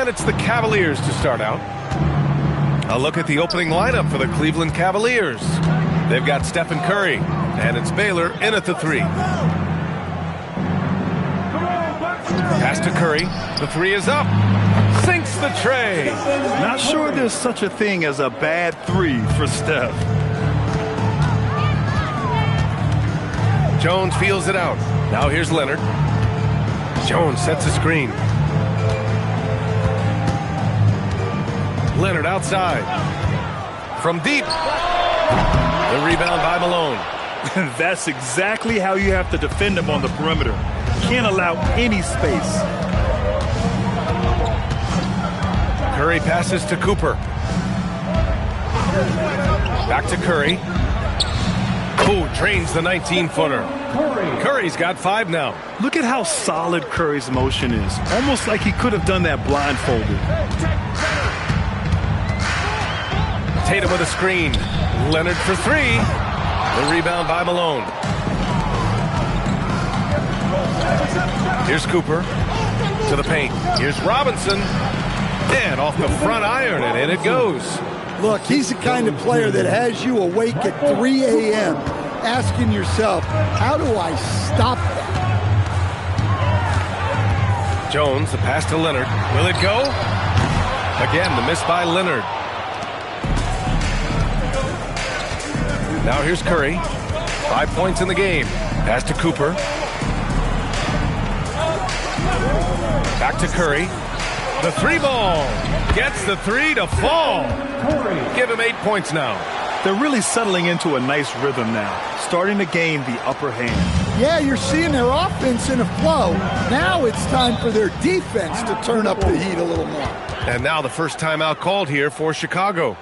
And it's the Cavaliers to start out. A look at the opening lineup for the Cleveland Cavaliers. They've got Stephen Curry, and it's Baylor in at the 3. Pass to Curry. The 3 is up. Sinks the tray. Not sure there's such a thing as a bad 3 for Steph. Jones feels it out. Now here's Leonard. Jones sets a screen. Leonard outside. From deep. The rebound by Malone. That's exactly how you have to defend him on the perimeter. Can't allow any space. Curry passes to Cooper. Back to Curry. Ooh, drains the 19-footer. Curry's got 5 now. Look at how solid Curry's motion is. Almost like he could have done that blindfolded. Tatum with a screen. Leonard for 3. The rebound by Malone. Here's Cooper to the paint. Here's Robinson. And off the front iron, and in it goes. Look, he's the kind of player that has you awake at 3 a.m. asking yourself, how do I stop that? Jones, the pass to Leonard. Will it go? Again, the miss by Leonard. Now here's Curry. 5 points in the game. Pass to Cooper. Back to Curry. The 3 ball. Gets the 3 to fall. Give him 8 points now. They're really settling into a nice rhythm now, starting to gain the upper hand. Yeah, you're seeing their offense in a flow. Now it's time for their defense to turn up the heat a little more. And now the first timeout called here for Chicago.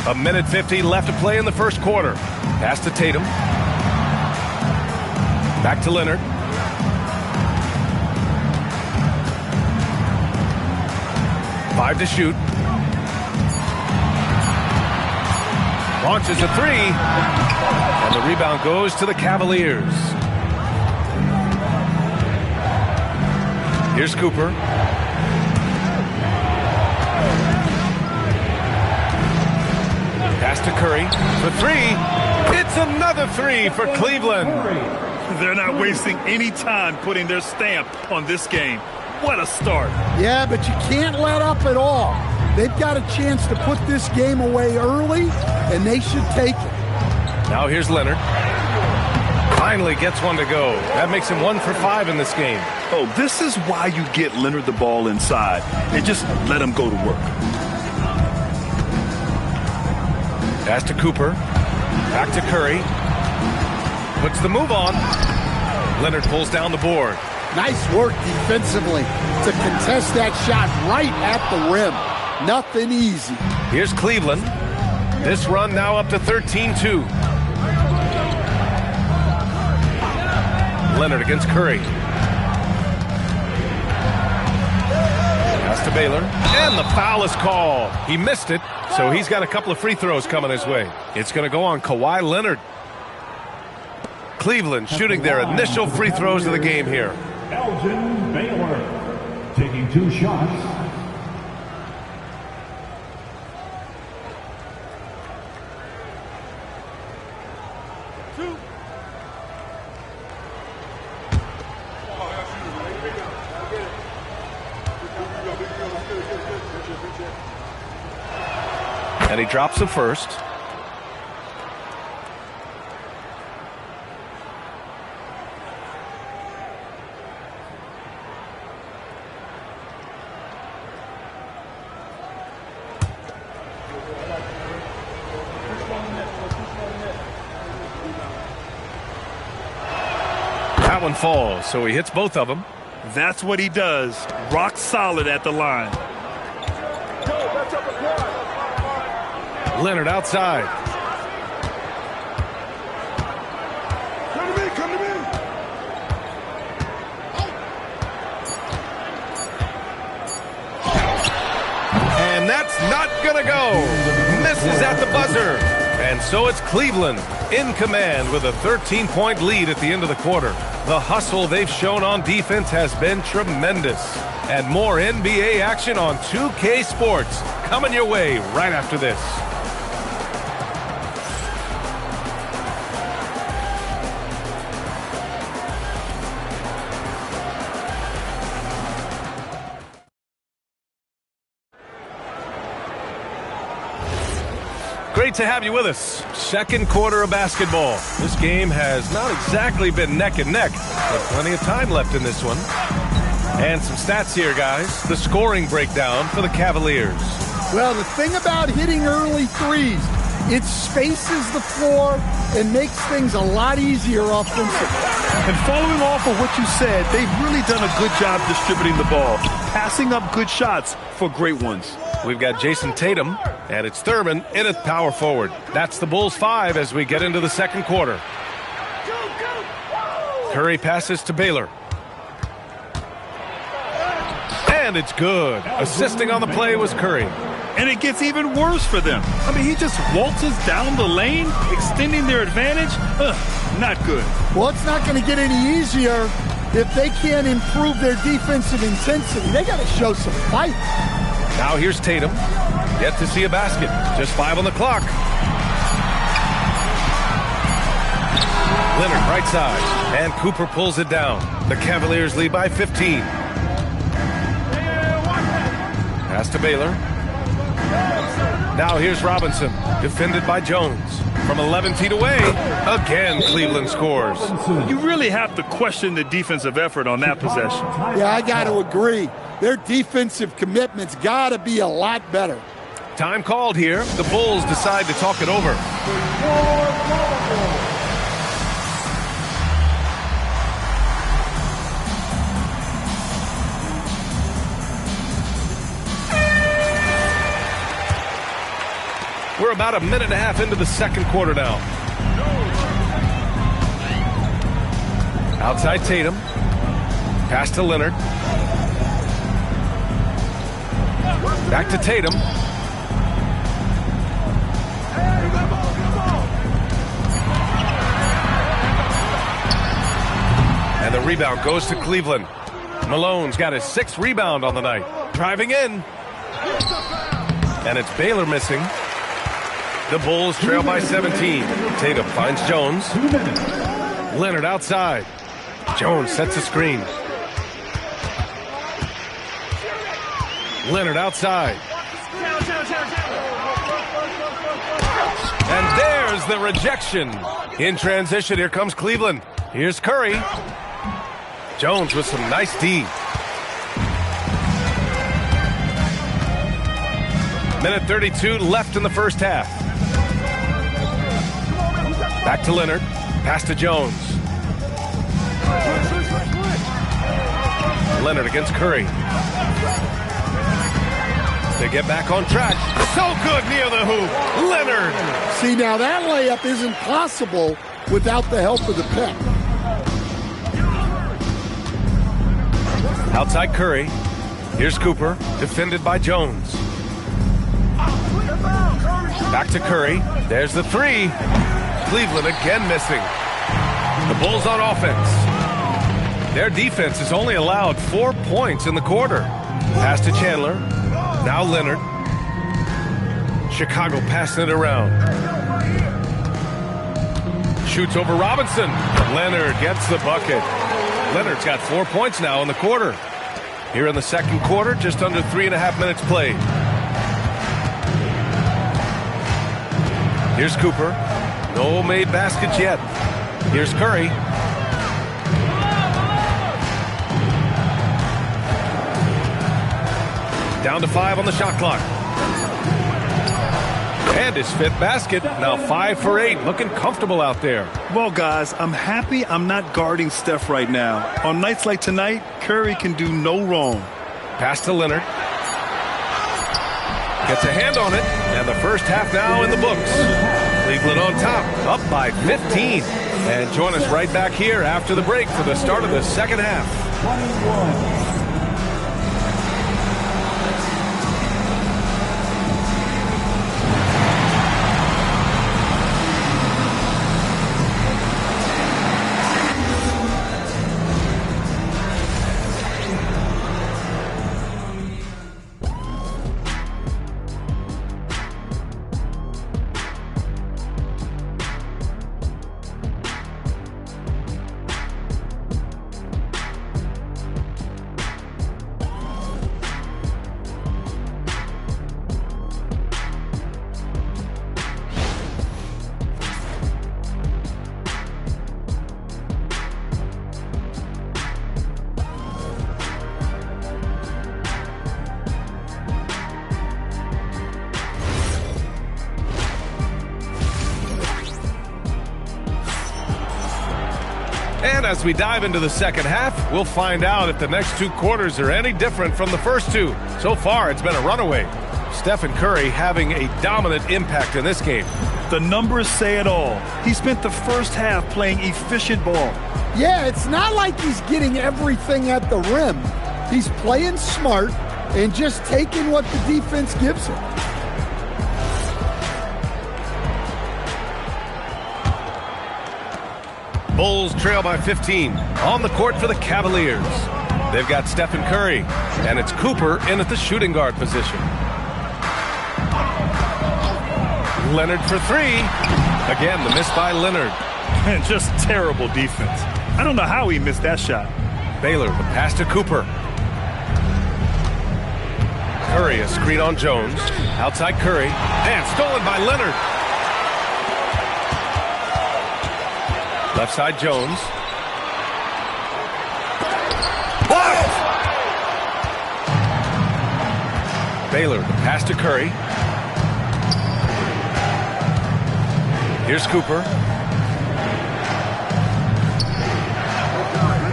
A minute 50 left to play in the first quarter. Pass to Tatum. Back to Leonard. Five to shoot. Launches a 3. And the rebound goes to the Cavaliers. Here's Cooper. Pass to Curry for 3. It's another 3 for Cleveland. They're not wasting any time putting their stamp on this game. What a start. Yeah, but you can't let up at all. They've got a chance to put this game away early, and they should take it. Now here's Leonard. Finally gets one to go. That makes him 1 for 5 in this game. Oh, this is why you get Leonard the ball inside and just let him go to work. Pass to Cooper. Back to Curry. Puts the move on. Leonard pulls down the board. Nice work defensively to contest that shot right at the rim. Nothing easy. Here's Cleveland. This run now up to 13-2. Leonard against Curry. Pass to Baylor. And the foul is called. He missed it, so he's got a couple of free throws coming his way. It's going to go on Kawhi Leonard. Cleveland shooting their initial free throws of the game here. Elgin Baylor taking 2 shots. And he drops the first. That one falls, so he hits both of them. That's what he does. Rock solid at the line. Leonard outside. Come to me. And that's not going to go. Misses at the buzzer. And so it's Cleveland in command with a 13-point lead at the end of the quarter. The hustle they've shown on defense has been tremendous. And more NBA action on 2K Sports coming your way right after this. Great to have you with us. Second quarter of basketball. This game has not exactly been neck and neck, but plenty of time left in this one. And some stats here, guys. The scoring breakdown for the Cavaliers. Well, the thing about hitting early threes, it spaces the floor and makes things a lot easier offensively. And following off of what you said, they've really done a good job distributing the ball, passing up good shots for great ones. We've got Jason Tatum, and it's Thurman in at power forward. That's the Bulls 5 as we get into the second quarter. Curry passes to Baylor. And it's good. Assisting on the play was Curry. And it gets even worse for them. I mean, he just waltzes down the lane, extending their advantage. Not good. Well, it's not going to get any easier if they can't improve their defensive intensity. They got to show some fight. Now here's Tatum. Yet to see a basket. Just 5 on the clock. Leonard right side. And Cooper pulls it down. The Cavaliers lead by 15. Pass to Baylor. Now here's Robinson. Defended by Jones. From 11 feet away. Again, Cleveland scores. You really have to question the defensive effort on that possession. Yeah, I got to agree. Their defensive commitment's got to be a lot better. Time called here. The Bulls decide to talk it over. We're about a minute and a half into the second quarter now. Outside Tatum. Pass to Leonard. Back to Tatum. And the rebound goes to Cleveland. Malone's got his 6th rebound on the night. Driving in. And it's Baylor missing. The Bulls trail by 17. Tatum finds Jones. Leonard outside. Jones sets a screen. Leonard outside. And there's the rejection. In transition, here comes Cleveland. Here's Curry. Jones with some nice D. Minute 32 left in the first half. Back to Leonard. Pass to Jones. Leonard against Curry. They get back on track. So good near the hoop. Leonard. See, now that layup isn't possible without the help of the pick. Outside Curry. Here's Cooper. Defended by Jones. Back to Curry. There's the 3. Cleveland again missing. The Bulls on offense. Their defense has only allowed 4 points in the quarter. Pass to Chandler. Now Leonard. Chicago passing it around. Shoots over Robinson. Leonard gets the bucket. Leonard's got 4 points now in the quarter. Here in the second quarter, just under 3.5 minutes played. Here's Cooper. No made baskets yet. Here's Curry. Down to 5 on the shot clock. And his fifth basket, now 5 for 8, looking comfortable out there. Well, guys, I'm happy I'm not guarding Steph right now. On nights like tonight, Curry can do no wrong. Pass to Leonard. Gets a hand on it, and the first half now in the books. Cleveland on top, up by 15. And join us right back here after the break for the start of the second half. 21. And as we dive into the second half, we'll find out if the next 2 quarters are any different from the first 2. So far, it's been a runaway. Stephen Curry having a dominant impact in this game. The numbers say it all. He spent the first half playing efficient ball. Yeah, it's not like he's getting everything at the rim. He's playing smart and just taking what the defense gives him. Bulls trail by 15. On the court for the Cavaliers. They've got Stephen Curry, and it's Cooper in at the shooting guard position. Leonard for 3. Again, the miss by Leonard. And just terrible defense. I don't know how he missed that shot. Baylor, the pass to Cooper. Curry, a screen on Jones. Outside Curry, and stolen by Leonard. Left side Jones. Blocked! Baylor, the pass to Curry. Here's Cooper.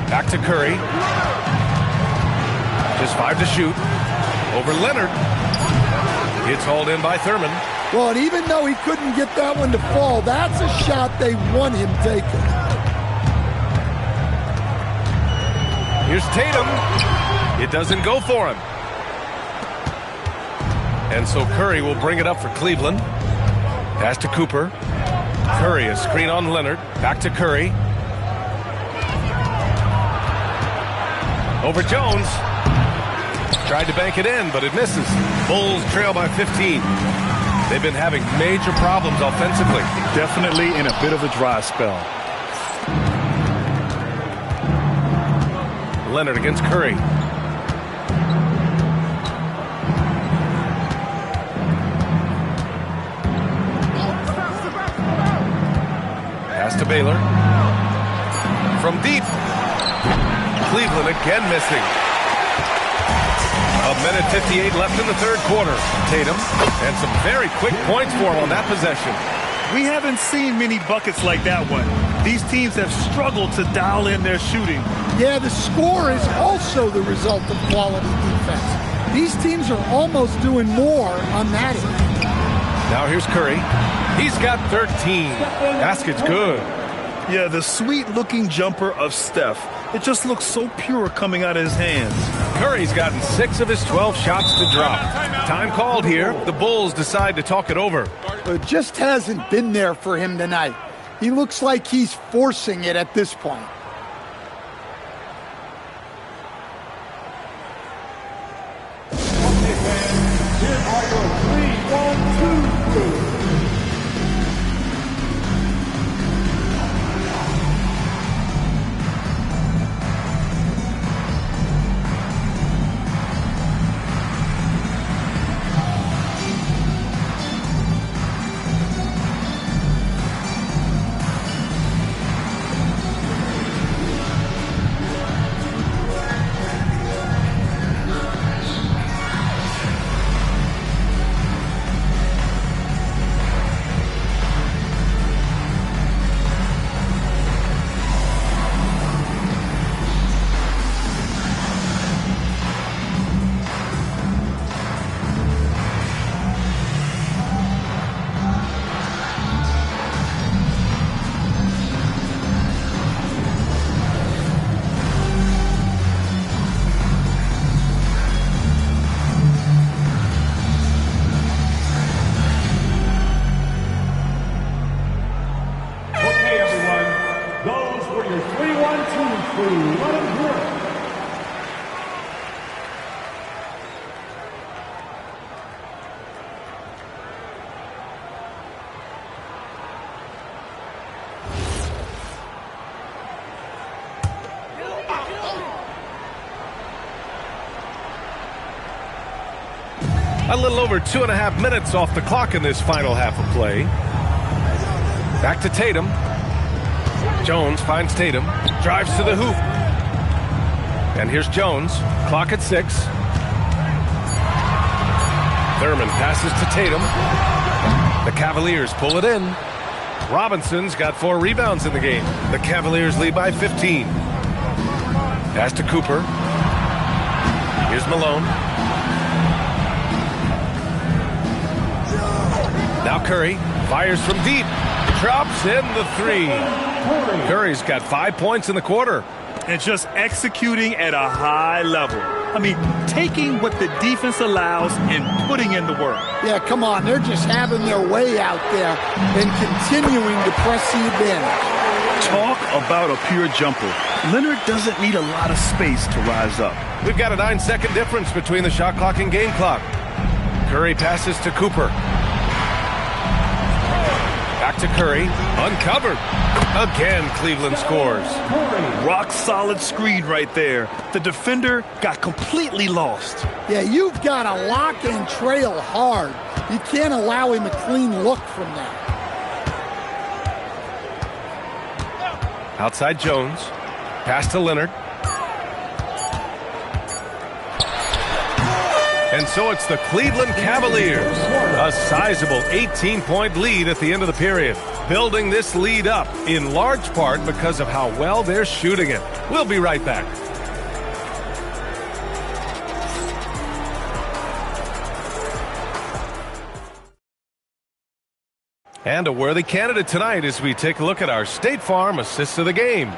Back to Curry. Just 5 to shoot. Over Leonard. It's hauled in by Thurman. Well, and even though he couldn't get that one to fall, that's a shot they want him taking. Here's Tatum. It doesn't go for him. And so Curry will bring it up for Cleveland. Pass to Cooper. Curry, a screen on Leonard. Back to Curry. Over Jones. Tried to bank it in, but it misses. Bulls trail by 15. They've been having major problems offensively. Definitely in a bit of a dry spell. Leonard against Curry. Pass to Baylor. From deep. Cleveland again missing. 1:58 left in the third quarter. Tatum, and some very quick points for him on that possession. We haven't seen many buckets like that one. These teams have struggled to dial in their shooting. Yeah, the score is also the result of quality defense. These teams are almost doing more on that end. Now here's Curry. He's got 13. Basket's good. Yeah, the sweet-looking jumper of Steph. It just looks so pure coming out of his hands. Curry's gotten 6 of his 12 shots to drop. Time called here. The Bulls decide to talk it over. It just hasn't been there for him tonight. He looks like he's forcing it at this point. Here are your 3-1-2 rules. A little over 2.5 minutes off the clock in this final half of play. Back to Tatum. Jones finds Tatum. Drives to the hoop. And here's Jones. Clock at 6. Thurman passes to Tatum. The Cavaliers pull it in. Robinson's got 4 rebounds in the game. The Cavaliers lead by 15. Pass to Cooper. Here's Malone. Now Curry fires from deep. Drops in the 3. Curry's got 5 points in the quarter. And just executing at a high level. I mean, taking what the defense allows and putting in the work. Yeah, come on. They're just having their way out there and continuing to press the advantage. Talk about a pure jumper. Leonard doesn't need a lot of space to rise up. We've got a 9-second difference between the shot clock and game clock. Curry passes to Cooper. Back to Curry. Uncovered. Again, Cleveland scores. Rock solid screen right there. The defender got completely lost. Yeah, you've got to lock and trail hard. You can't allow him a clean look from that. Outside Jones. Pass to Leonard. And so it's the Cleveland Cavaliers. A sizable 18-point lead at the end of the period. Building this lead up in large part because of how well they're shooting it. We'll be right back. And a worthy candidate tonight as we take a look at our State Farm assists of the game.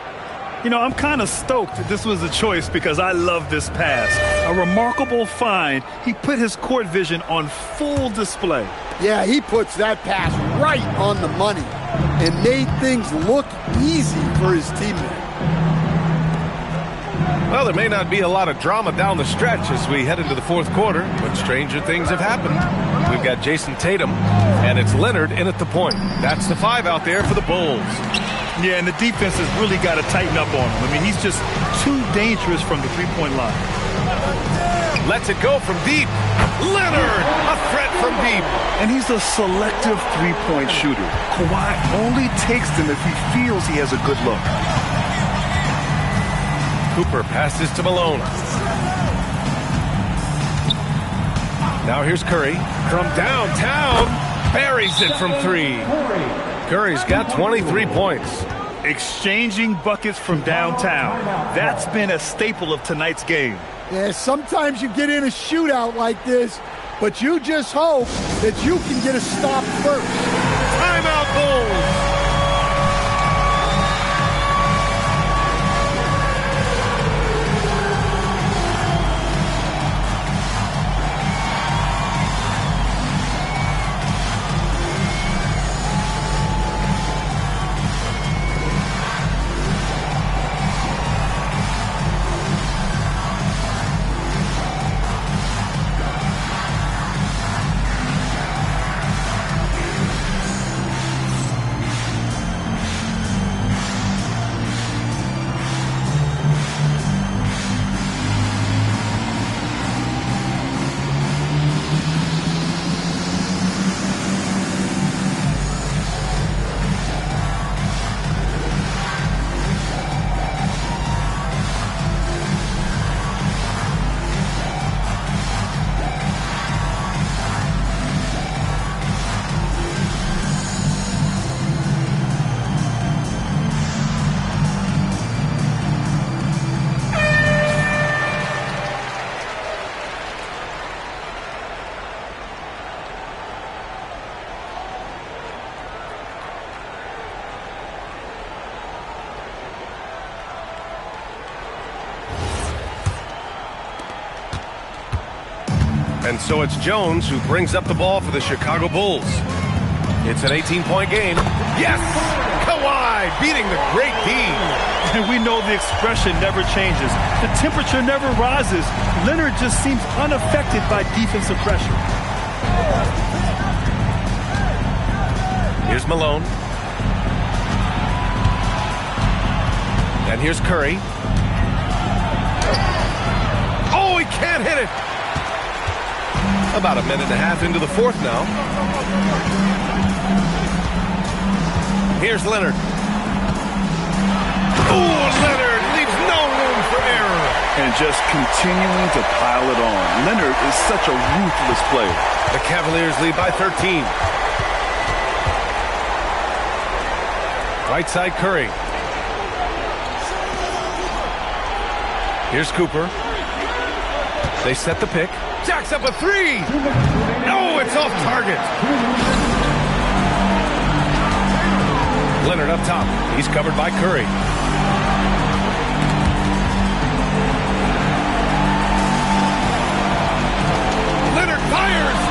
You know, I'm kind of stoked that this was a choice because I love this pass. A remarkable find. He put his court vision on full display. Yeah, he puts that pass right on the money and made things look easy for his teammate. Well, there may not be a lot of drama down the stretch as we head into the fourth quarter, but stranger things have happened. We've got Jason Tatum, and it's Leonard in at the point. That's the 5 out there for the Bulls. Yeah, and the defense has really got to tighten up on him. I mean, he's just too dangerous from the three-point line. Lets it go from deep. Leonard, a threat from deep. And he's a selective three-point shooter. Kawhi only takes them if he feels he has a good look. Cooper passes to Malone. Now here's Curry from downtown. Buries it from 3. Curry's got 23 points. Exchanging buckets from downtown. That's been a staple of tonight's game. Yeah, sometimes you get in a shootout like this, but you just hope that you can get a stop first. Timeout Bulls. And so it's Jones who brings up the ball for the Chicago Bulls. It's an 18-point game. Yes! Kawhi beating the great D. And we know the expression never changes. The temperature never rises. Leonard just seems unaffected by defensive pressure. Here's Malone. And here's Curry. Oh, he can't hit it. About a minute and a half into the fourth now. Here's Leonard. Oh, Leonard leaves no room for error. And just continuing to pile it on. Leonard is such a ruthless player. The Cavaliers lead by 13. Right side Curry. Here's Cooper. They set the pick. Jacks up a three. No, it's off target. Leonard up top. He's covered by Curry. Leonard fires.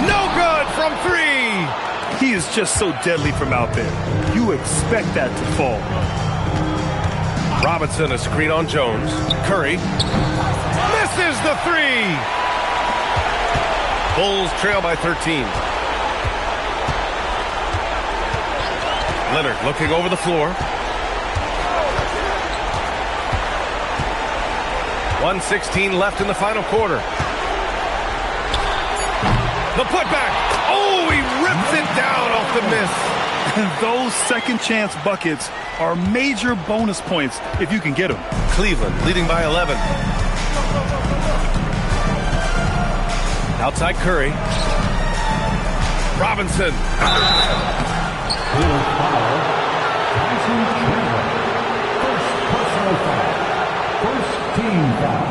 No good from three. He is just so deadly from out there. You expect that to fall. Robinson, a screen on Jones. Curry misses the three. Bulls trail by 13. Leonard looking over the floor. 1:16 left in the final quarter. The putback. Oh, he rips it down off the miss. And those second chance buckets are major bonus points if you can get them. Cleveland leading by 11. Outside Curry. Robinson. Tyson Chandler. First personal foul. First team foul.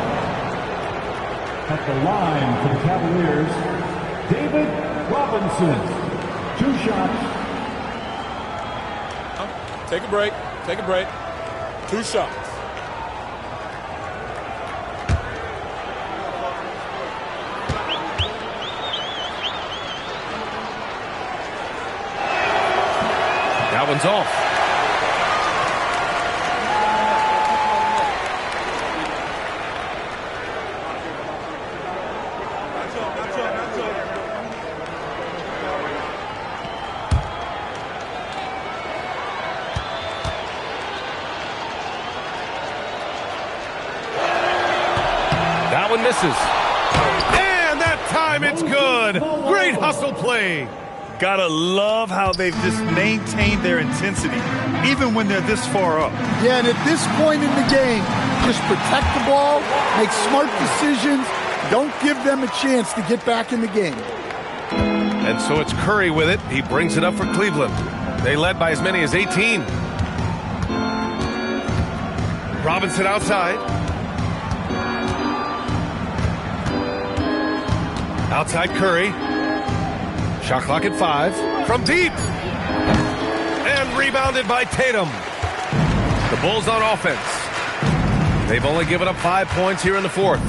At the line for the Cavaliers, David Robinson. 2 shots. Take a break. Take a break. 2 shots. That one's off. That one misses. And that time it's good. Great hustle play. Gotta love how they've just maintained their intensity, even when they're this far up. Yeah, and at this point in the game, just protect the ball, make smart decisions, don't give them a chance to get back in the game. And so it's Curry with it. He brings it up for Cleveland. They led by as many as 18. Robinson outside. Outside Curry. Shot clock at 5. From deep. And rebounded by Tatum. The Bulls on offense. They've only given up 5 points here in the fourth.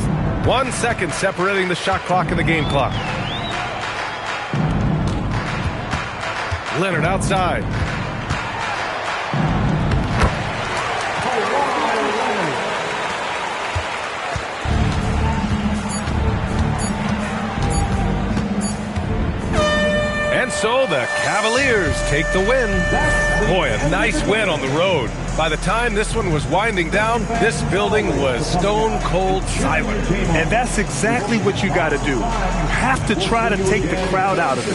1 second separating the shot clock and the game clock. Leonard outside. And so the Cavaliers take the win. Boy, a nice win on the road. By the time this one was winding down, this building was stone cold silent. And that's exactly what you got to do. You have to try to take the crowd out of it.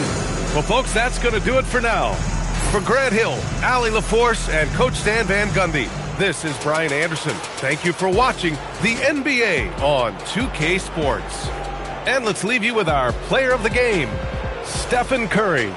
Well, folks, that's going to do it for now. For Grant Hill, Allie LaForce, and Coach Stan Van Gundy, this is Brian Anderson. Thank you for watching the NBA on 2K Sports. And let's leave you with our player of the game, Stephen Curry.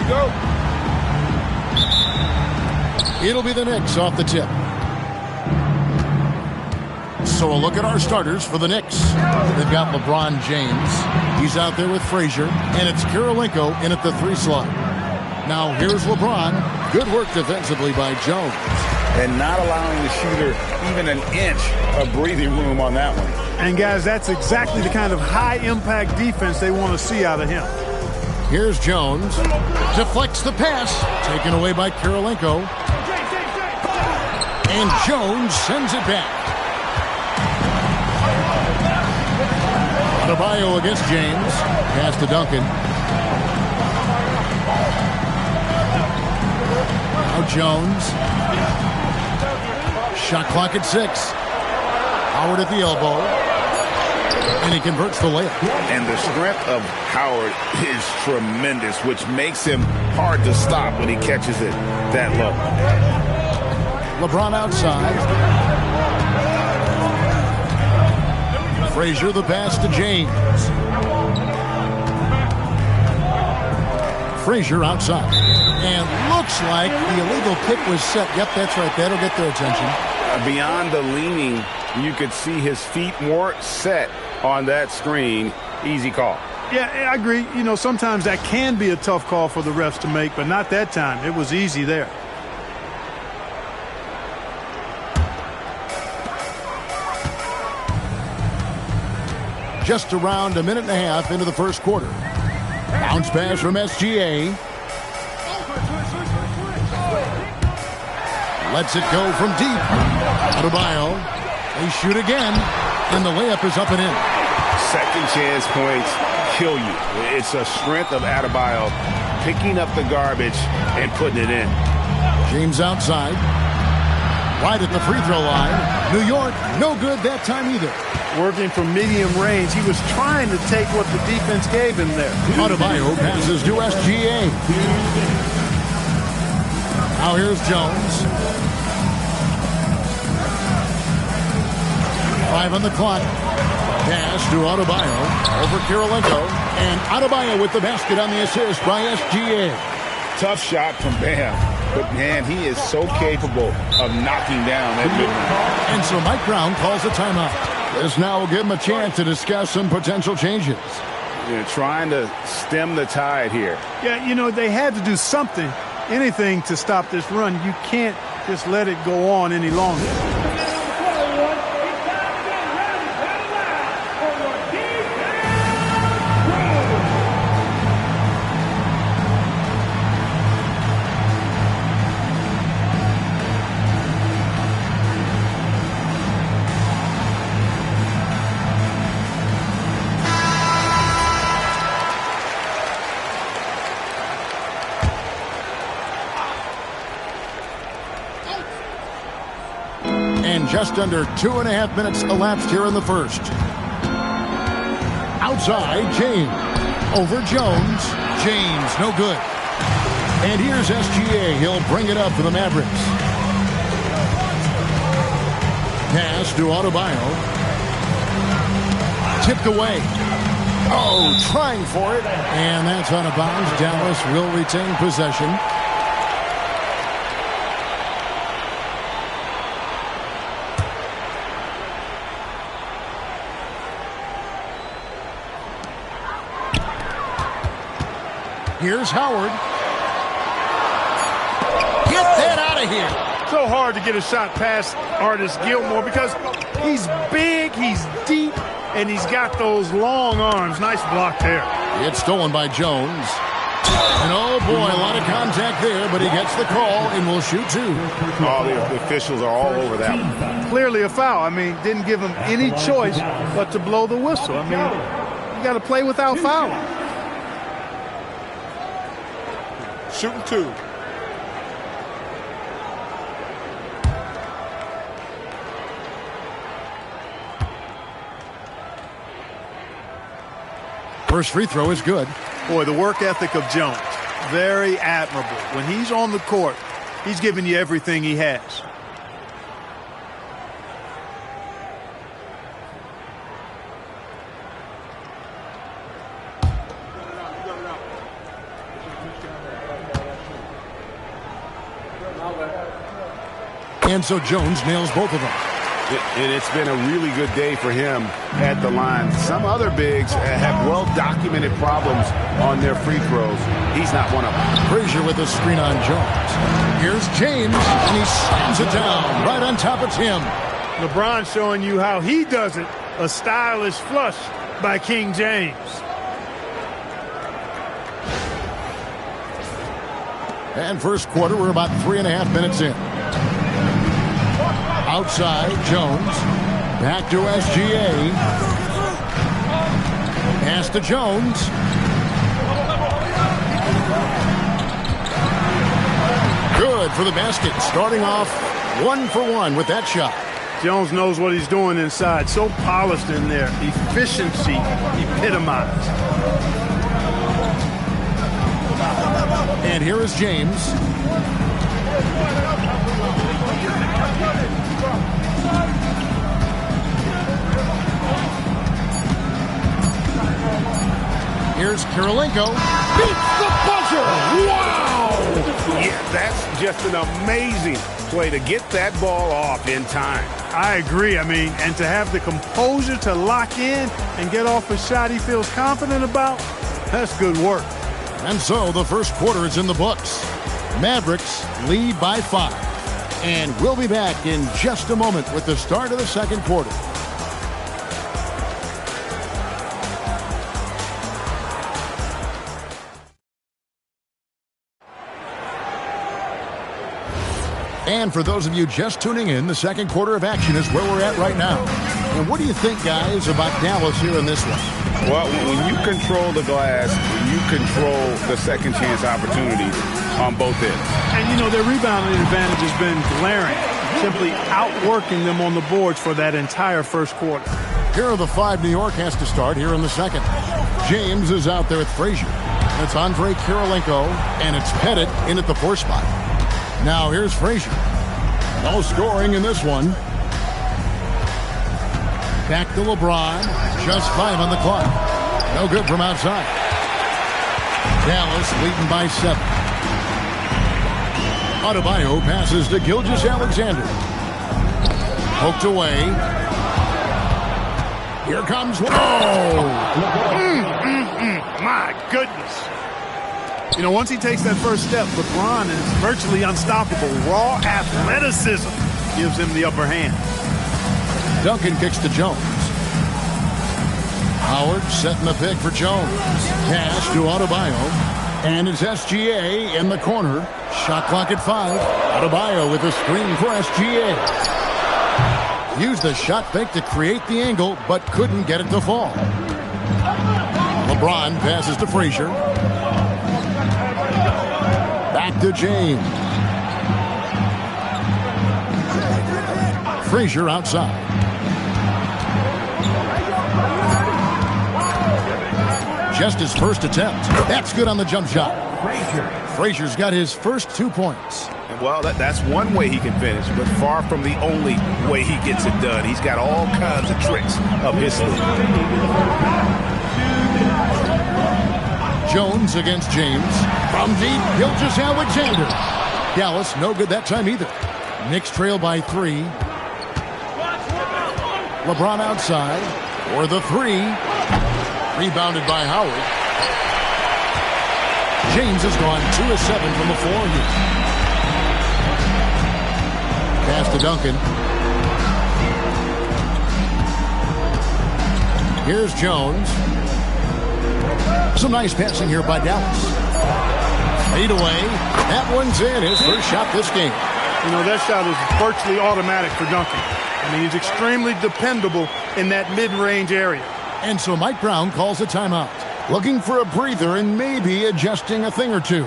go. It'll be the Knicks off the tip. So a look at our starters for the Knicks. They've got LeBron James. He's out there with Frazier. And it's Kirilenko in at the 3 slot. Now here's LeBron. Good work defensively by Jones. And not allowing the shooter even an inch of breathing room on that one. And guys, that's exactly the kind of high-impact defense they want to see out of him. Here's Jones. Deflects the pass. Taken away by Kirilenko. And Jones sends it back. Adebayo against James. Pass to Duncan. Now Jones. Shot clock at 6. Howard at the elbow. And he converts the layup. And the strength of Howard is tremendous, which makes him hard to stop when he catches it that low. LeBron outside. Frazier the pass to James. Frazier outside. And looks like the illegal kick was set. Yep, that's right. That'll get their attention. Beyond the leaning, you could see his feet more set on that screen. Easy call. Yeah, I agree. You know, sometimes that can be a tough call for the refs to make, but not that time. It was easy there. Just around a minute and a half into the first quarter. Bounce pass from SGA. Lets it go from deep. Adebayo. They shoot again. And the layup is up and in. Second chance points kill you. It's a strength of Adebayo picking up the garbage and putting it in. James outside. Right at the free throw line. New York, no good that time either. Working from medium range. He was trying to take what the defense gave him there. Adebayo passes to SGA. Now here's Jones. 5 on the clock. Pass to Adebayo. Over Kirilenko. And Adebayo with the basket on the assist by SGA. Tough shot from Bam. But, man, he is so capable of knocking down that mid-range. And so Mike Brown calls a timeout. This now will give him a chance to discuss some potential changes. Trying to stem the tide here. Yeah, you know, they had to do something, anything to stop this run. You can't just let it go on any longer. Just under 2.5 minutes elapsed here in the first. Outside, James. Over Jones. James, no good. And here's SGA. He'll bring it up for the Mavericks. Pass to Adebayo. Tipped away. Oh, trying for it. And that's out of bounds. Dallas will retain possession. Here's Howard. Get that out of here. So hard to get a shot past Artis Gilmore because he's big, he's deep, and he's got those long arms. Nice block there. It's stolen by Jones. And oh boy, a lot of contact there, but he gets the call and will shoot 2. All the officials are all over that one. Clearly a foul. I mean, didn't give him any choice but to blow the whistle. I mean, you got to play without fouling. Shooting 2. First free throw is good. Boy, the work ethic of Jones, very admirable. When he's on the court, he's giving you everything he has. And so Jones nails both of them. And it's been a really good day for him at the line. Some other bigs have well-documented problems on their free throws. He's not one of them. Frazier with a screen on Jones. Here's James, and he slams it down right on top of Tim. LeBron showing you how he does it. A stylish flush by King James. And first quarter, we're about 3.5 minutes in. Outside, Jones. Back to SGA. Pass to Jones. Good for the basket. Starting off 1 for 1 with that shot. Jones knows what he's doing inside. So polished in there. Efficiency epitomized. And here is James. Here's Kirilenko. Beats the buzzer. Wow! Yeah, that's just an amazing play to get that ball off in time. I agree. I mean, and to have the composure to lock in and get off a shot he feels confident about, that's good work. And so the first quarter is in the books. Mavericks lead by 5. And we'll be back in just a moment with the start of the second quarter. And for those of you just tuning in, the second quarter of action is where we're at right now. And what do you think, guys, about Dallas here in this one? Well, when you control the glass, when you control the second chance opportunities on both ends. And, you know, their rebounding advantage has been glaring, simply outworking them on the boards for that entire first quarter. Here are the 5 New York has to start here in the second. James is out there with Frazier. It's Andre Kirilenko, and it's Pettit in at the 4 spot. Now here's Frazier. No scoring in this one. Back to LeBron. Just 5 on the clock. No good from outside. Dallas leading by 7. Adebayo passes to Gilgeous-Alexander. Poked away. Here comes one. My goodness. You know, once he takes that first step, LeBron is virtually unstoppable. Raw athleticism gives him the upper hand. Duncan kicks to Jones. Howard setting the pick for Jones. Pass to Adebayo. And it's SGA in the corner. Shot clock at 5. Adebayo with a screen for SGA. Used the shot fake to create the angle, but couldn't get it to fall. LeBron passes to Frazier. Back to James. Frazier outside. Just his first attempt. That's good on the jump shot. Frazier's got his first 2 points. Well, that's one way he can finish, but far from the only way he gets it done. He's got all kinds of tricks up his sleeve. Jones against James. From deep, Gilgeous-Alexander. Dallas, no good that time either. Knicks trail by 3. LeBron outside for the 3. Rebounded by Howard. James has gone 2 of 7 from the floor here. Pass to Duncan. Here's Jones. Some nice passing here by Dallas. Fade away. That one's in. His first shot this game. You know, that shot is virtually automatic for Duncan. I mean, he's extremely dependable in that mid-range area. And so Mike Brown calls a timeout. Looking for a breather and maybe adjusting a thing or two.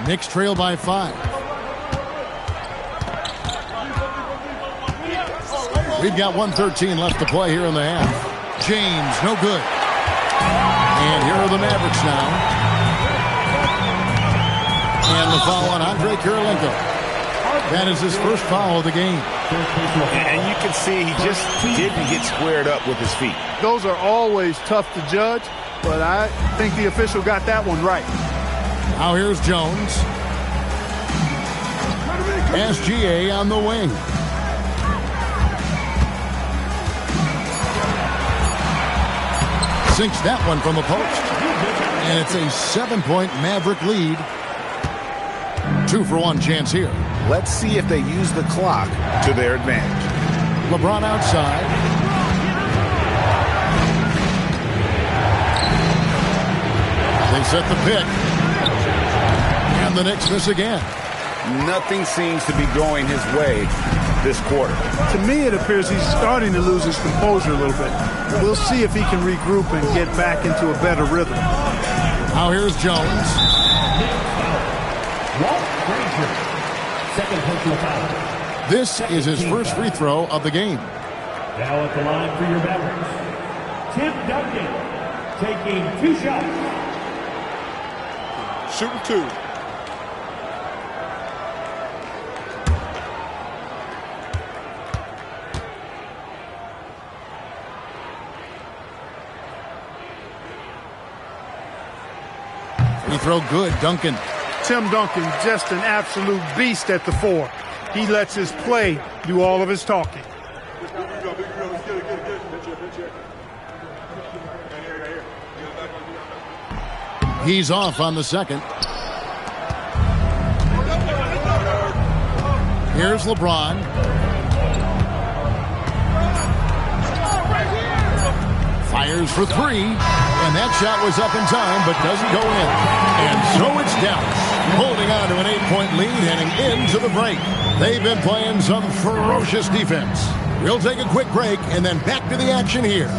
Knicks trail by 5. We've got 1:13 left to play here in the half. James, no good. And here are the Mavericks now. And the foul on Andrei Kirilenko. That is his first foul of the game. And you can see he just didn't get squared up with his feet. Those are always tough to judge, but I think the official got that one right. Now here's Jones. SGA on the wing. Sinks that one from the post. And it's a 7-point Maverick lead. 2-for-1 chance here. Let's see if they use the clock to their advantage. LeBron outside. They set the pick. And the Knicks miss again. Nothing seems to be going his way this quarter. To me, it appears he's starting to lose his composure a little bit. We'll see if he can regroup and get back into a better rhythm. Now here's Jones. Second personal foul. This is his first free throw of the game. Now at the line for your Mavericks, Tim Duncan taking 2 shots. Shooting 2. Free throw good, Duncan. Tim Duncan, just an absolute beast at the 4. He lets his play do all of his talking. He's off on the second. Here's LeBron. Fires for 3. And that shot was up in time, but doesn't go in. And so it's Dallas, holding on to an 8-point lead, heading into the break. They've been playing some ferocious defense. We'll take a quick break and then back to the action here.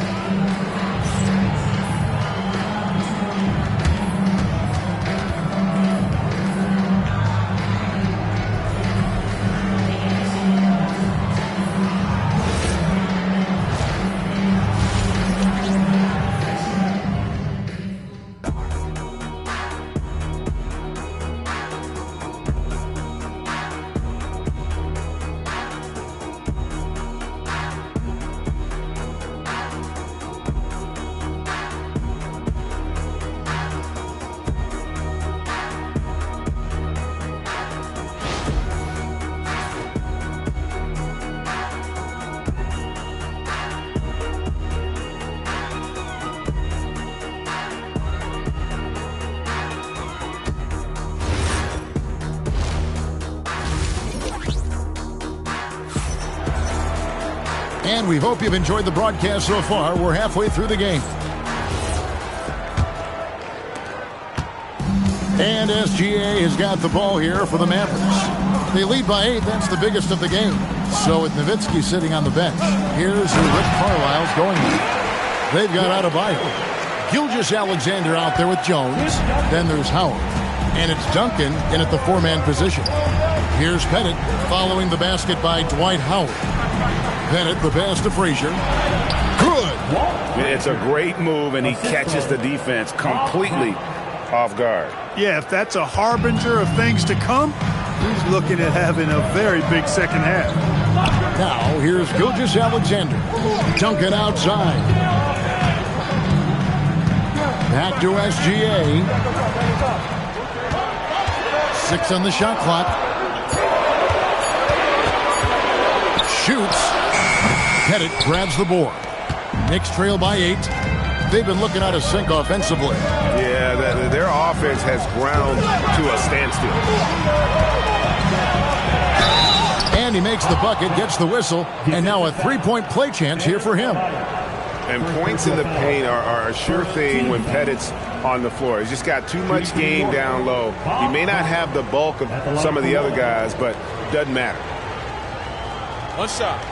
And we hope you've enjoyed the broadcast so far. We're halfway through the game. And SGA has got the ball here for the Mavericks. They lead by 8. That's the biggest of the game. So with Nowitzki sitting on the bench, here's who Rick Carlisle's going with. They've got Adebayo. Gilgeous-Alexander out there with Jones. Then there's Howard. And it's Duncan in at the 4-man position. Here's Pettit following the basket by Dwight Howard. Pettit, the pass to Frazier. Good. It's a great move, and he catches the defense completely off guard. Yeah, if that's a harbinger of things to come, he's looking at having a very big second half. Now, here's Gilgeous-Alexander. Duncan outside. Back to SGA. 6 on the shot clock. Shoots. Pettit grabs the board. Knicks trail by 8. They've been looking out of sync offensively. Yeah, their offense has ground to a standstill. And he makes the bucket, gets the whistle, and now a 3-point play chance here for him. And points in the paint are a sure thing when Pettit's on the floor. He's just got too much game down low. He may not have the bulk of some of the other guys, but doesn't matter. One shot.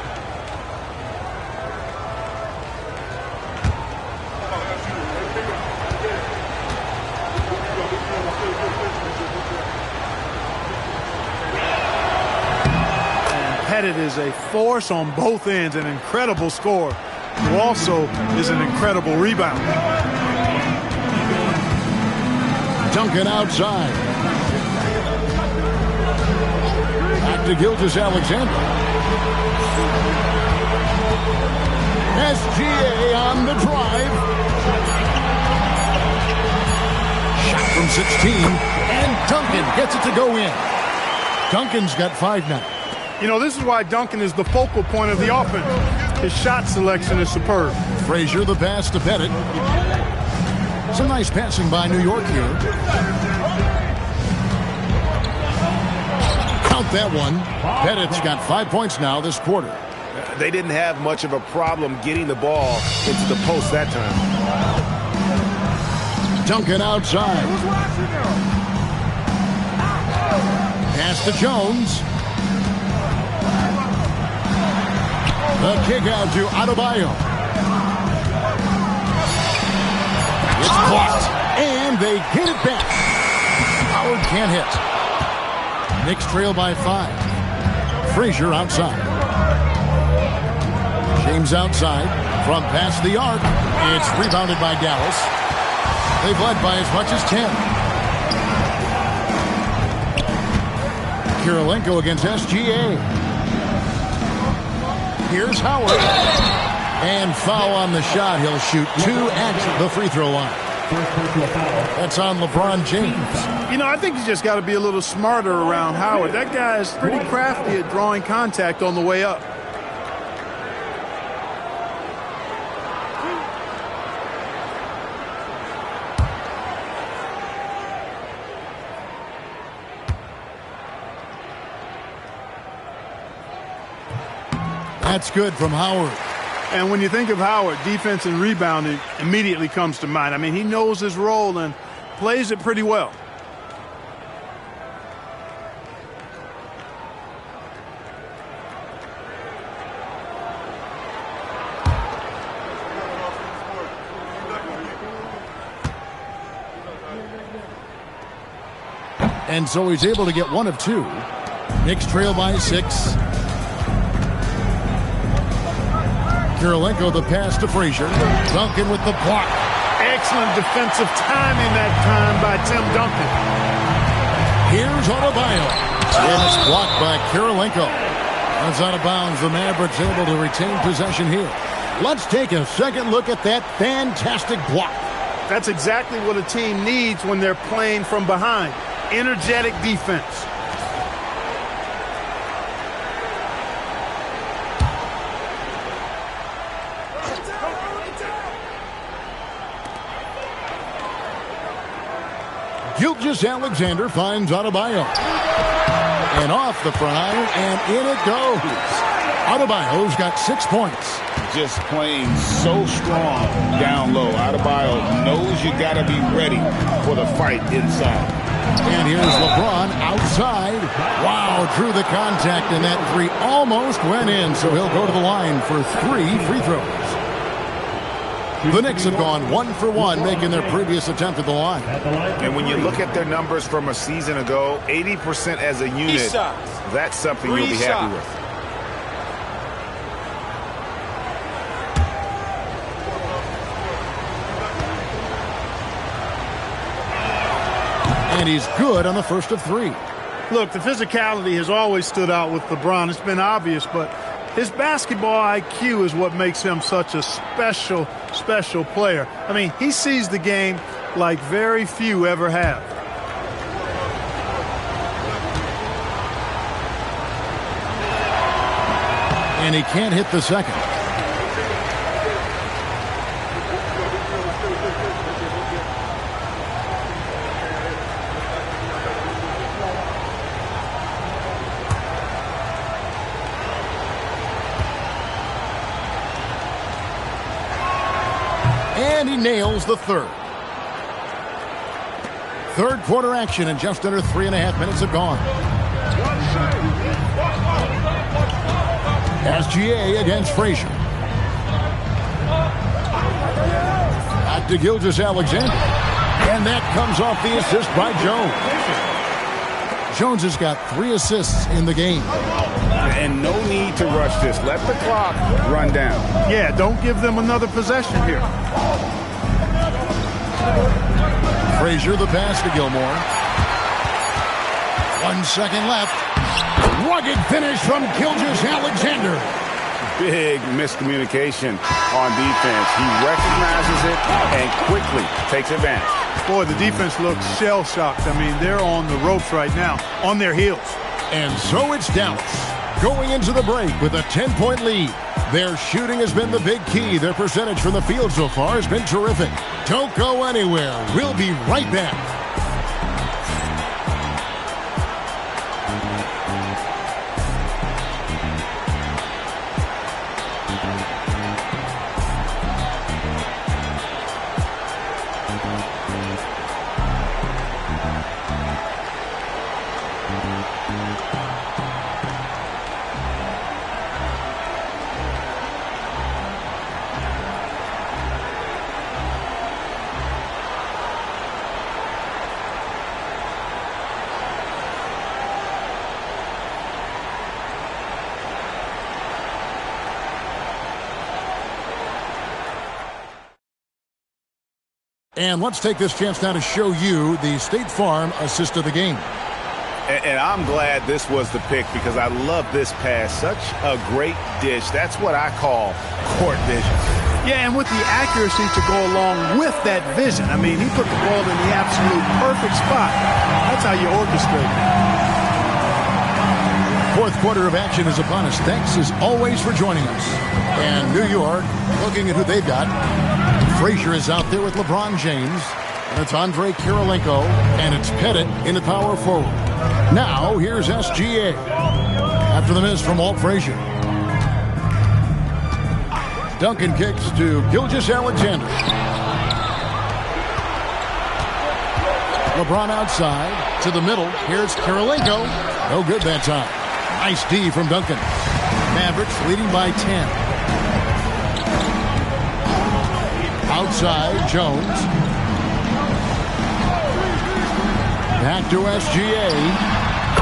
Pettit is a force on both ends, an incredible scorer, who also is an incredible rebounder. Duncan outside. Back to Gilgeous-Alexander. SGA on the drive. Shot from 16, and Duncan gets it to go in. Duncan's got 5 now. You know, this is why Duncan is the focal point of the offense. His shot selection is superb. Frazier, the pass to Pettit. Some nice passing by New York here. Count that one. Pettit's got 5 points now this quarter. They didn't have much of a problem getting the ball into the post that time. Duncan outside. Pass to Jones. The kick out to Adebayo. It's blocked, and they get it back. Howard can't hit. Knicks trail by 5. Frazier outside. James outside from past the arc. It's rebounded by Dallas. They've led by as much as 10. Kirilenko against SGA. Here's Howard. And foul on the shot. He'll shoot 2 at the free throw line. That's on LeBron James. You know, I think he's just got to be a little smarter around Howard. That guy is pretty crafty at drawing contact on the way up. That's good from Howard. And when you think of Howard, defense and rebounding immediately comes to mind. I mean, he knows his role and plays it pretty well. And so he's able to get 1 of 2. Knicks trail by 6. Kirilenko the pass to Frazier. Duncan with the block. Excellent defensive timing that time by Tim Duncan. Here's Adebayo. And it's blocked by Kirilenko. That's out of bounds. The Mavericks able to retain possession here. Let's take a second look at that fantastic block. That's exactly what a team needs when they're playing from behind. Energetic defense. Gilgeous-Alexander finds Adebayo. And off the front iron, and in it goes. Adebayo's got 6 points. Just playing so strong down low. Adebayo knows you got to be ready for the fight inside. And here's LeBron outside. Wow, drew the contact, and that 3 almost went in, so he'll go to the line for 3 free throws. The Knicks have gone 1 for 1, making their previous attempt at the line. And when you look at their numbers from a season ago, 80% as a unit, that's something you'll be happy with. And he's good on the first of 3. Look, the physicality has always stood out with LeBron. It's been obvious, but his basketball IQ is what makes him such a special, special player. I mean, he sees the game like very few ever have. And he can't hit the second. And he nails the third. Third quarter action, and just under 3.5 minutes have gone. SGA against Frazier. Back to Gilgeous-Alexander. And that comes off the assist by Jones. Jones has got 3 assists in the game. And no need to rush this. Let the clock run down. Yeah, don't give them another possession here. Frazier, the pass to Gilmore. 1 second left. Rugged finish from Gilgeous-Alexander. Big miscommunication on defense. He recognizes it and quickly takes advantage. Boy, the defense looks shell-shocked. I mean, they're on the ropes right now, on their heels. And so it's Dallas going into the break with a 10-point lead. Their shooting has been the big key. Their percentage from the field so far has been terrific. Don't go anywhere. We'll be right back. And let's take this chance now to show you the State Farm assist of the game. And I'm glad this was the pick because I love this pass. Such a great dish. That's what I call court vision. Yeah, and with the accuracy to go along with that vision. I mean, he put the ball in the absolute perfect spot. That's how you orchestrate it. Fourth quarter of action is upon us. Thanks as always for joining us. And New York, looking at who they've got. Frazier is out there with LeBron James. And it's Andre Kirilenko. And it's Pettit in the power forward. Now, here's SGA. After the miss from Walt Frazier. Duncan kicks to Gilgeous-Alexander. LeBron outside to the middle. Here's Kirilenko. No good that time. Nice D from Duncan. Mavericks leading by 10. Outside, Jones. Back to SGA.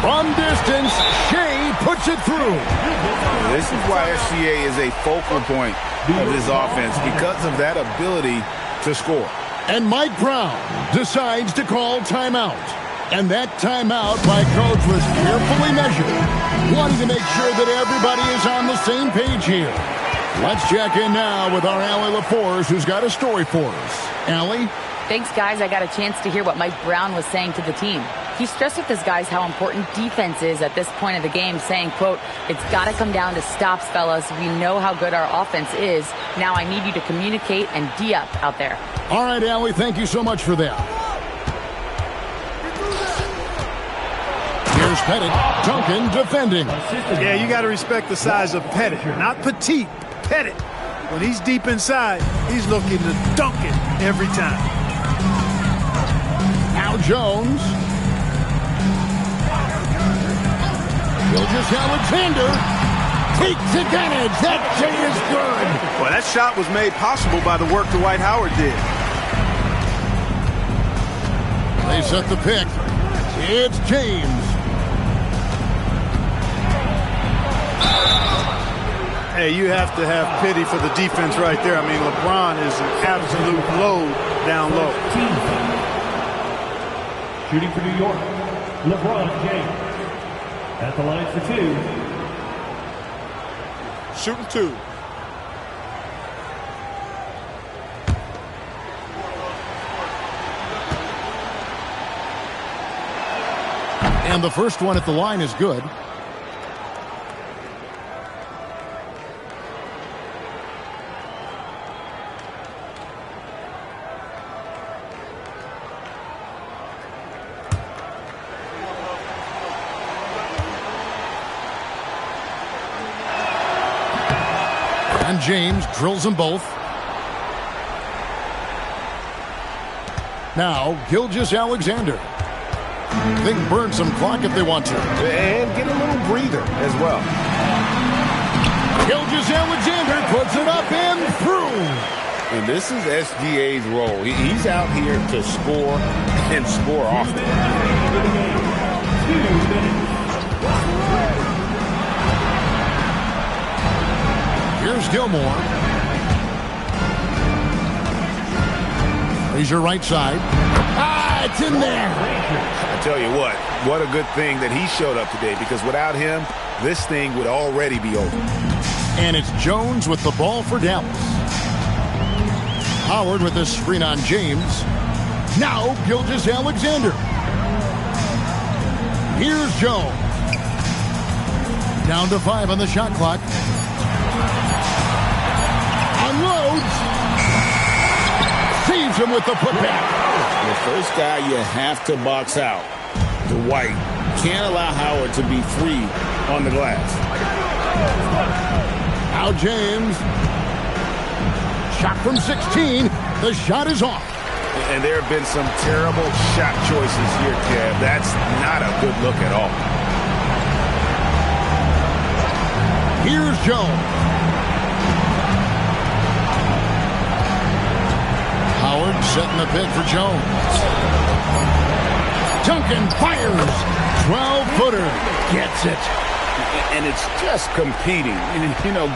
From distance, Shea puts it through. This is why SGA is a focal point of this offense, because of that ability to score. And Mike Brown decides to call timeout. And that timeout by coach was carefully measured, wanting to make sure that everybody is on the same page here. Let's check in now with our Allie LaForce, who's got a story for us. Allie? Thanks, guys. I got a chance to hear what Mike Brown was saying to the team. He stressed with his guys how important defense is at this point of the game, saying, quote, "It's got to come down to stops, fellas. We know how good our offense is. Now I need you to communicate and D-up out there." All right, Allie, thank you so much for that. Here's Pettit. Duncan defending. Yeah, you got to respect the size of Pettit. Not petite, Pettit. When he's deep inside, he's looking to dunk it every time. Now Jones. Gilgeous-Alexander takes advantage. That J is good. Well, that shot was made possible by the work Dwight Howard did. They set the pick. It's James. Hey, you have to have pity for the defense right there. I mean, LeBron is an absolute load down low. Shooting for New York, LeBron James. At the line for two. Shooting two. And the first one at the line is good. And James drills them both. Now, Gilgeous-Alexander. They can burn some clock if they want to. And get a little breather as well. Gilgeous-Alexander puts it up and through. And this is SGA's role. He's out here to score and score often. Here's Gilmore. Here's your right side. Ah, it's in there. I tell you what a good thing that he showed up today, because without him, this thing would already be over. And it's Jones with the ball for Dallas. Howard with the screen on James. Now Gilgeous-Alexander. Here's Jones. Down to 5 on the shot clock. Unloads. Saves him with the putback. The first guy you have to box out, Dwight. Can't allow Howard to be free on the glass. Now James. Shot from 16. The shot is off. And there have been some terrible shot choices here, Kev. That's not a good look at all. Here's Jones. Howard setting the pit for Jones. Duncan fires. 12-footer. Gets it. And it's just competing,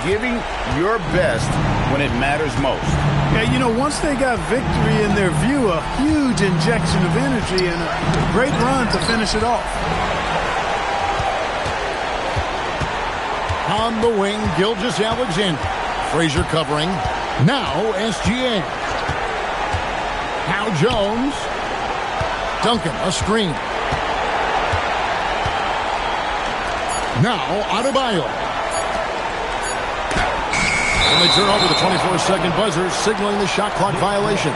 giving your best when it matters most. Yeah, once they got victory in their view, a huge injection of energy and a great run to finish it off. On the wing, Gilgeous-Alexander. Frazier covering. Now SGA. Now Jones. Duncan, a screen. Now Adebayo. And they turn over the 24-second buzzer, signaling the shot clock violation.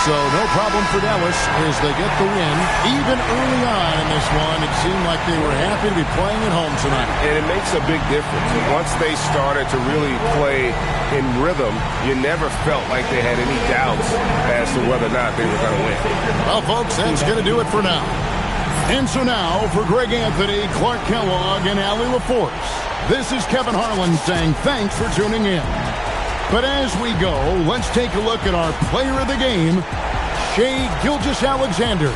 So no problem for Dallas as they get the win. Even early on in this one, it seemed like they were happy to be playing at home tonight. And it makes a big difference. Once they started to really play in rhythm, you never felt like they had any doubts as to whether or not they were going to win. Well, folks, that's going to do it for now. And so now, for Greg Anthony, Clark Kellogg, and Allie LaForce, this is Kevin Harlan saying thanks for tuning in. But as we go, let's take a look at our player of the game, Shai Gilgeous-Alexander.